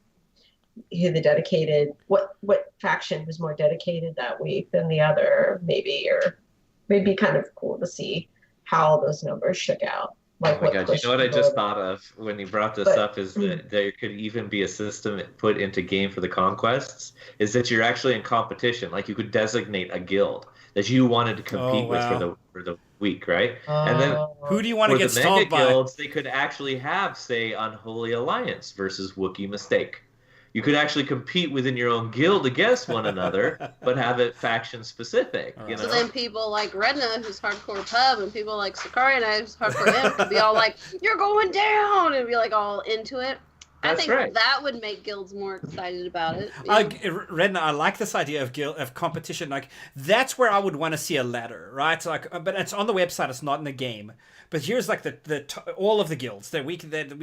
who the dedicated, what faction was more dedicated that week than the other, maybe, or maybe kind of cool to see how those numbers shook out. Like, oh my God, you know what I just thought of when you brought this up is that there could even be a system put into game for the conquests, is that you're actually in competition. Like, you could designate a guild that you wanted to compete with for the week, right? And then who do you want to get stomped by? Guilds, they could actually have, say, Unholy Alliance versus Wookiee Mistake. You could actually compete within your own guild against one another, but have it faction specific. Right. So then people like Redna, who's hardcore Pub, and people like Sicaria, who's hardcore Imp, could be all like, "You're going down," and be like all into it. I That's think right. that would make guilds more excited about it. Redna, I like this idea of competition. Like that's where I would want to see a ladder, right? Like, but it's on the website. It's not in the game. But here's like all of the guilds that we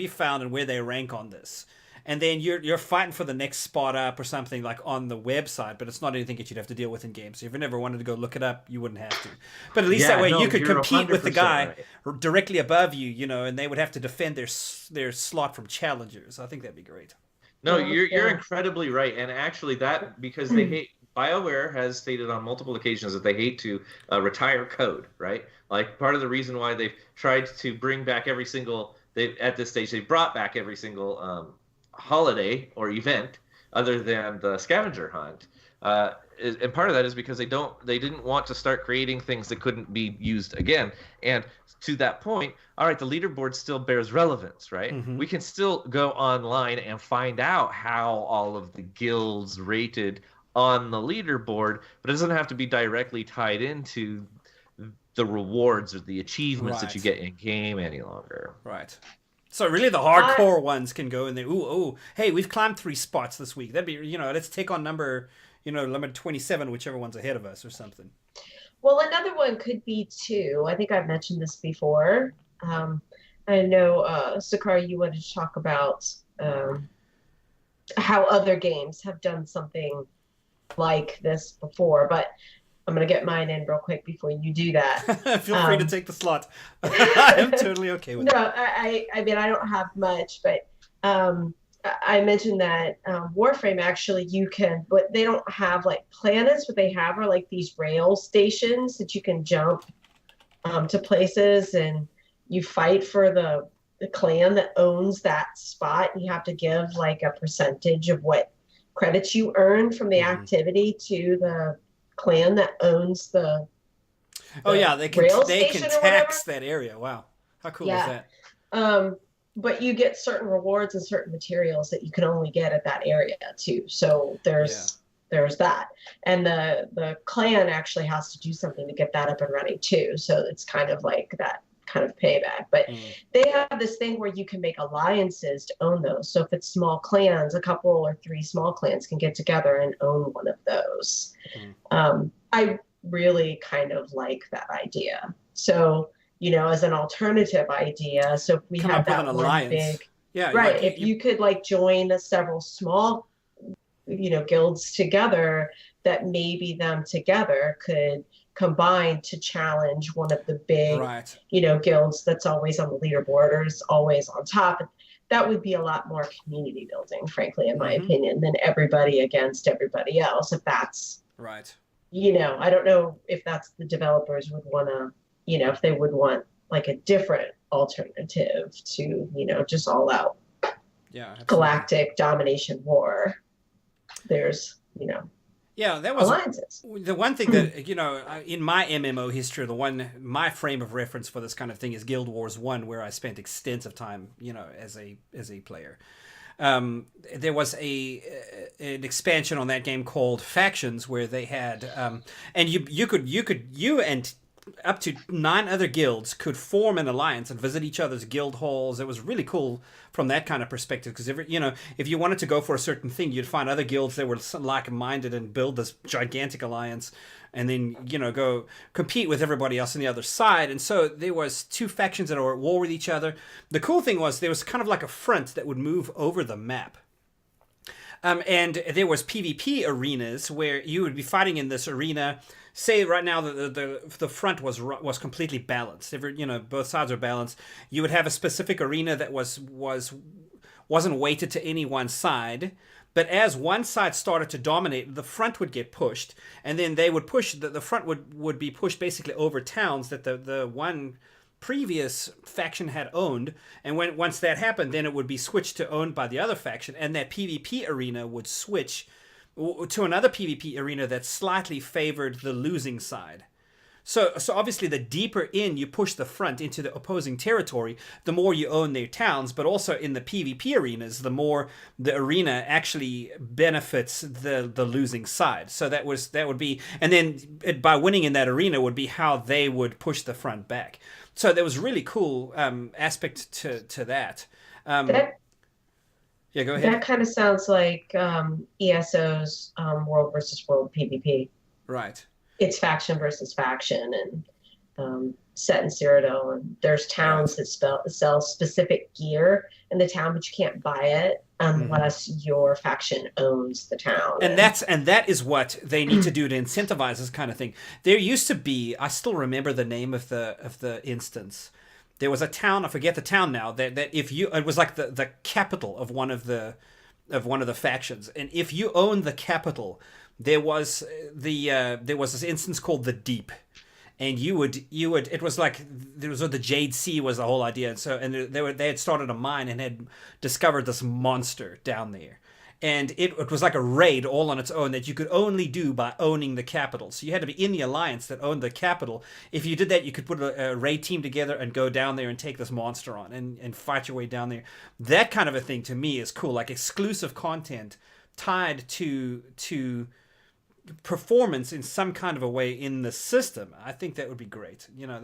found and where they rank on this. And then you're fighting for the next spot up or something like on the website, but it's not anything that you'd have to deal with in game. So if you never wanted to go look it up, you wouldn't have to. But at least that way you could compete with the guy directly above you, you know, and they would have to defend their slot from challengers. I think that'd be great. No, you're incredibly right, and actually that because they hate. BioWare has stated on multiple occasions that they hate to retire code, right? Like part of the reason why they've tried to bring back every single at this stage they've brought back every single holiday or event other than the scavenger hunt, and part of that is because they didn't want to start creating things that couldn't be used again. And to that point, all right, the leaderboard still bears relevance, right? Mm-hmm. We can still go online and find out how all of the guilds rated on the leaderboard, but it doesn't have to be directly tied into the rewards or the achievements that you get in game any longer. Right. So really the hardcore ones can go in there. Ooh, hey, we've climbed 3 spots this week. That'd be, let's take on number 27, whichever one's ahead of us or something. Well, another one could be too. I think I've mentioned this before. I know, Sakari, you wanted to talk about how other games have done something like this before, but I'm going to get mine in real quick before you do that. Feel free to take the slot. I'm totally okay with that. I mean, I don't have much, but I mentioned that Warframe actually but they don't have like planets. What they have are like these rail stations that you can jump to places, and you fight for the clan that owns that spot. You have to give like a percentage of what credits you earn from the activity to the clan that owns the they can tax that area. Wow, how cool is that? But you get certain rewards and certain materials that you can only get at that area too. So there's that, and the clan actually has to do something to get that up and running too. So it's kind of like that kind of payback. But they have this thing where you can make alliances to own those. So if it's small clans, a couple or 3 small clans can get together and own one of those. I really kind of like that idea. So, as an alternative idea, so if we have that one alliance. If you could like join several small, guilds together, that maybe them together could combine to challenge one of the big, guilds that's always on the leaderboard or is always on top. That would be a lot more community building, frankly, in my opinion, than everybody against everybody else. If that's right, I don't know if that's the developers would want to, if they would want like a different alternative to, just all out galactic domination war. There's, that was alliances. The one thing that, in my MMO history, my frame of reference for this kind of thing is Guild Wars 1, where I spent extensive time, as a player. There was an expansion on that game called Factions, where they had, and you and up to 9 other guilds could form an alliance and visit each other's guild halls. It was really cool from that kind of perspective, because if you wanted to go for a certain thing, you'd find other guilds that were like-minded and build this gigantic alliance, and then go compete with everybody else on the other side. And so there was 2 factions that were at war with each other. The cool thing was there was kind of like a front that would move over the map. And there was PvP arenas where you would be fighting in this arena. Say right now the front was completely balanced. Both sides are balanced. You would have a specific arena that wasn't weighted to any one side. But as one side started to dominate, the front would get pushed, and then they would push. The front would be pushed basically over towns that the one previous faction had owned, and once that happened, then it would be switched to owned by the other faction, and that PvP arena would switch to another PvP arena that slightly favored the losing side. So obviously the deeper in you push the front into the opposing territory, the more you own their towns, but also in the PvP arenas, the more the arena actually benefits the losing side. So that would be, and then by winning in that arena would be how they would push the front back. So there was really cool aspect to that. Yeah, go ahead. That kind of sounds like ESO's World versus World PvP. Right. It's faction versus faction, and set in Cyrodiil, and there's towns that sell specific gear in the town, but you can't buy it unless your faction owns the town. And that is what they need to do to incentivize this kind of thing. There used to be, I still remember the name of the instance. There was a town, I forget the town now, that if you, it was like the capital of one of the factions, and if you owned the capital, there was this instance called the Deep. And you would it was like there was the Jade Sea was the whole idea, and so they had started a mine and had discovered this monster down there, and it was like a raid all on its own that you could only do by owning the capital. So you had to be in the alliance that owned the capital. If you did that, you could put a raid team together and go down there and take this monster on and fight your way down there. That kind of a thing to me is cool, like exclusive content tied to performance in some kind of a way in the system. I think that would be great. I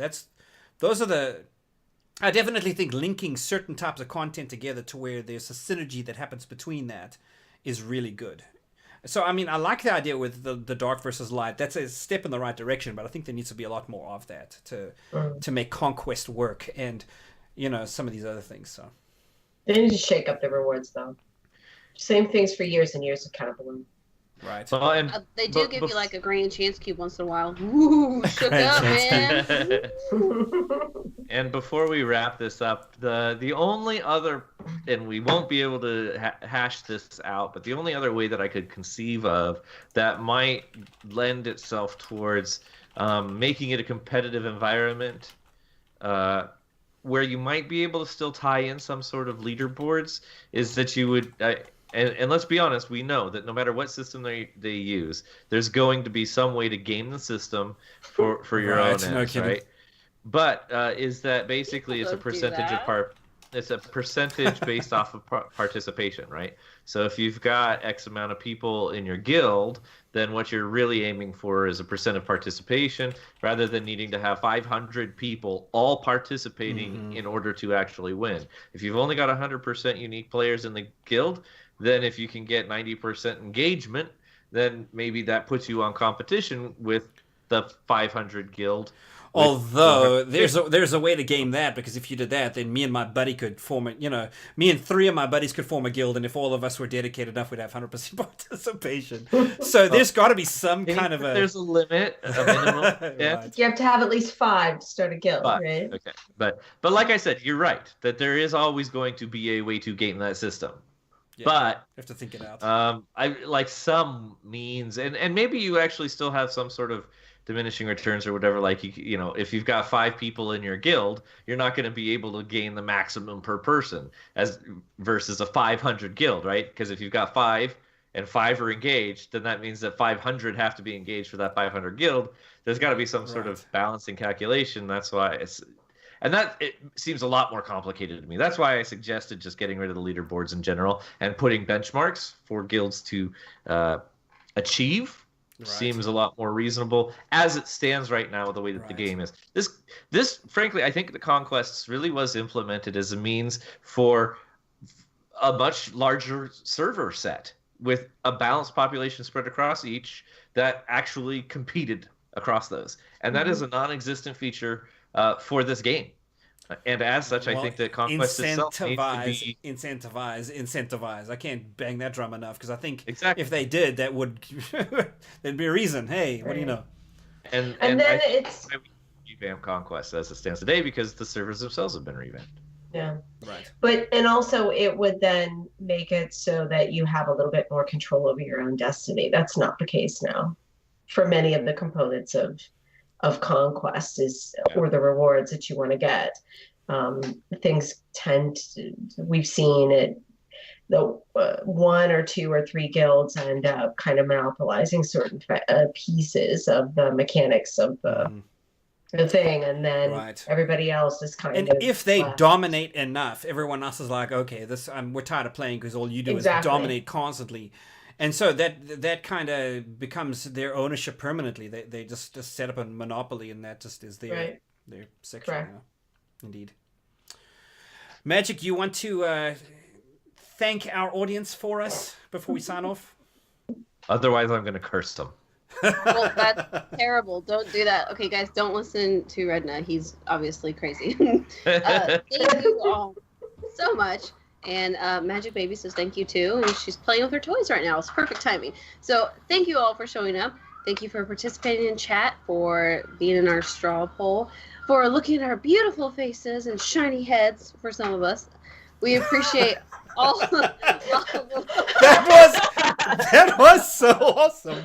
definitely think linking certain types of content together to where there's a synergy that happens between that is really good. So I mean, I like the idea with the dark versus light. That's a step in the right direction, but I think there needs to be a lot more of that to make Conquest work, and some of these other things. So they need to shake up the rewards, though. Same things for years and years of Counterballoon. Right. Well, and they do give you like a grand chance cube once in a while. Ooh, shook up, man. And before we wrap this up, the only other, and we won't be able to hash this out, but the only other way that I could conceive of that might lend itself towards making it a competitive environment, where you might be able to still tie in some sort of leaderboards, is that you would. And let's be honest, we know that no matter what system they use, there's going to be some way to game the system for your own ends, right? But is that basically it's a percentage it's a percentage based off of participation, right? So if you've got X amount of people in your guild, then what you're really aiming for is a percent of participation, rather than needing to have 500 people all participating in order to actually win. If you've only got 100% unique players in the guild, then if you can get 90% engagement, then maybe that puts you on competition with the 500 guild. Although there's a way to game that, because if you did that, then me and my buddy could form me and 3 of my buddies could form a guild, and if all of us were dedicated enough, we'd have 100% participation. So there's got to be some kind of a. There's a limit, a minimum. Yeah. Right. You have to have at least 5 to start a guild, right? Okay, but like I said, you're right that there is always going to be a way to game that system. Yeah, but you have to think it out. I like some means, and maybe you actually still have some sort of diminishing returns or whatever. Like if you've got 5 people in your guild, you're not going to be able to gain the maximum per person as versus a 500 guild, right? Because if you've got 5 and 5 are engaged, then that means that 500 have to be engaged for that 500 guild. There's got to be some sort of balancing calculation. That's why it seems a lot more complicated to me. That's why I suggested just getting rid of the leaderboards in general and putting benchmarks for guilds to achieve. Seems a lot more reasonable as it stands right now with the way that the game is. This frankly, I think the Conquests really was implemented as a means for a much larger server set with a balanced population spread across each that actually competed across those. And that is a non-existent feature for this game. And as such, I think that Conquest itself needs to be... Incentivize. I can't bang that drum enough, because I think if they did, that would there'd be a reason. Hey, what do you know? And then it's revamp Conquest as it stands today, because the servers themselves have been revamped. Yeah. Right. And also it would then make it so that you have a little bit more control over your own destiny. That's not the case now for many of the components of Conquest or the rewards that you want to get. Things we've seen it, the 1 or 2 or 3 guilds end up kind of monopolizing certain pieces of the mechanics of the thing, and then everybody else is kind of. And if they dominate enough, everyone else is like, okay, we're tired of playing, because all you do is dominate constantly. And so that kind of becomes their ownership permanently. They just set up a monopoly, and that just is their section. Indeed. Magic, you want to thank our audience for us before we sign off? Otherwise, I'm going to curse them. Well, that's terrible. Don't do that. Okay, guys, don't listen to Redna. He's obviously crazy. Thank you all so much. And Magic Baby says thank you too. And she's playing with her toys right now. It's perfect timing. So thank you all for showing up. Thank you for participating in chat, for being in our straw poll, for looking at our beautiful faces and shiny heads for some of us. We appreciate all That was so awesome.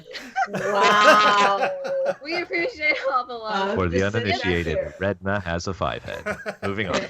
Wow. We appreciate all the love. For the This is uninitiated, accurate. Redna has a 5 head. Moving on.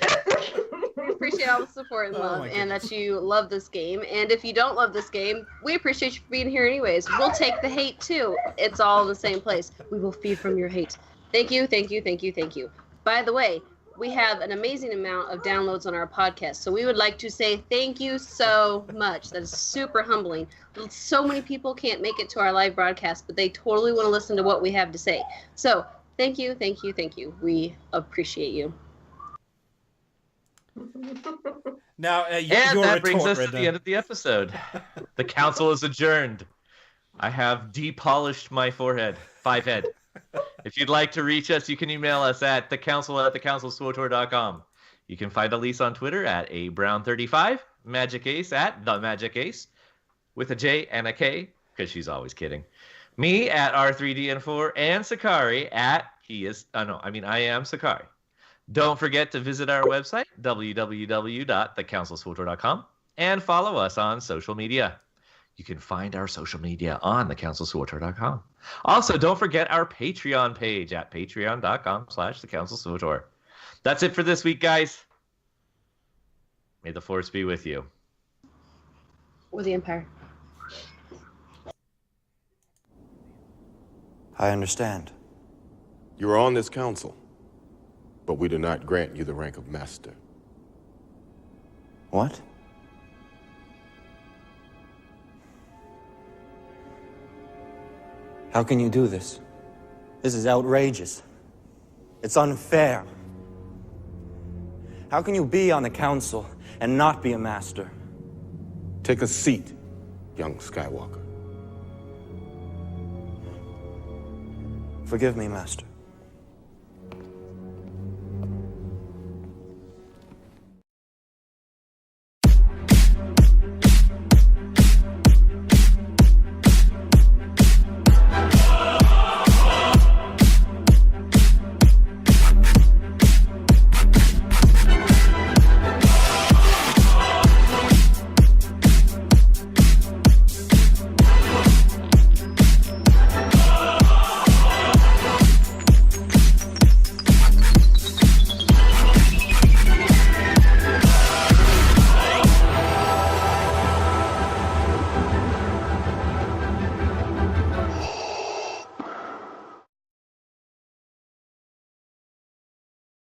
We appreciate all the support and Oh love, my and that you love this game. And if you don't love this game, we appreciate you for being here anyways. We'll take the hate too. It's all in the same place. We will feed from your hate. Thank you, thank you, thank you, thank you. By the way, we have an amazing amount of downloads on our podcast, so we would like to say thank you so much. That is super humbling. So many people can't make it to our live broadcast, but they totally want to listen to what we have to say. So thank you, thank you, thank you. We appreciate you. Now, And your that brings us retort, to the end of the episode. The council is adjourned. I have depolished my 5 head. If you'd like to reach us, you can email us at thecouncil@thecouncilswotor.com. You can find Elise on Twitter at abrown35, Magic Ace at the Magic Ace, with a J and a K, because she's always kidding. Me at R3DN4, and Sakari at I am Sakari. Don't forget to visit our website, www.thecouncilswotor.com, and follow us on social media. You can find our social media on thecouncilswotor.com. Also, don't forget our Patreon page at patreon.com/thecouncilswotor. That's it for this week, guys. May the force be with you. With the Empire. I understand. You are on this council, but we do not grant you the rank of master. What? How can you do this? This is outrageous. It's unfair. How can you be on the council and not be a master? Take a seat, young Skywalker. Forgive me, Master.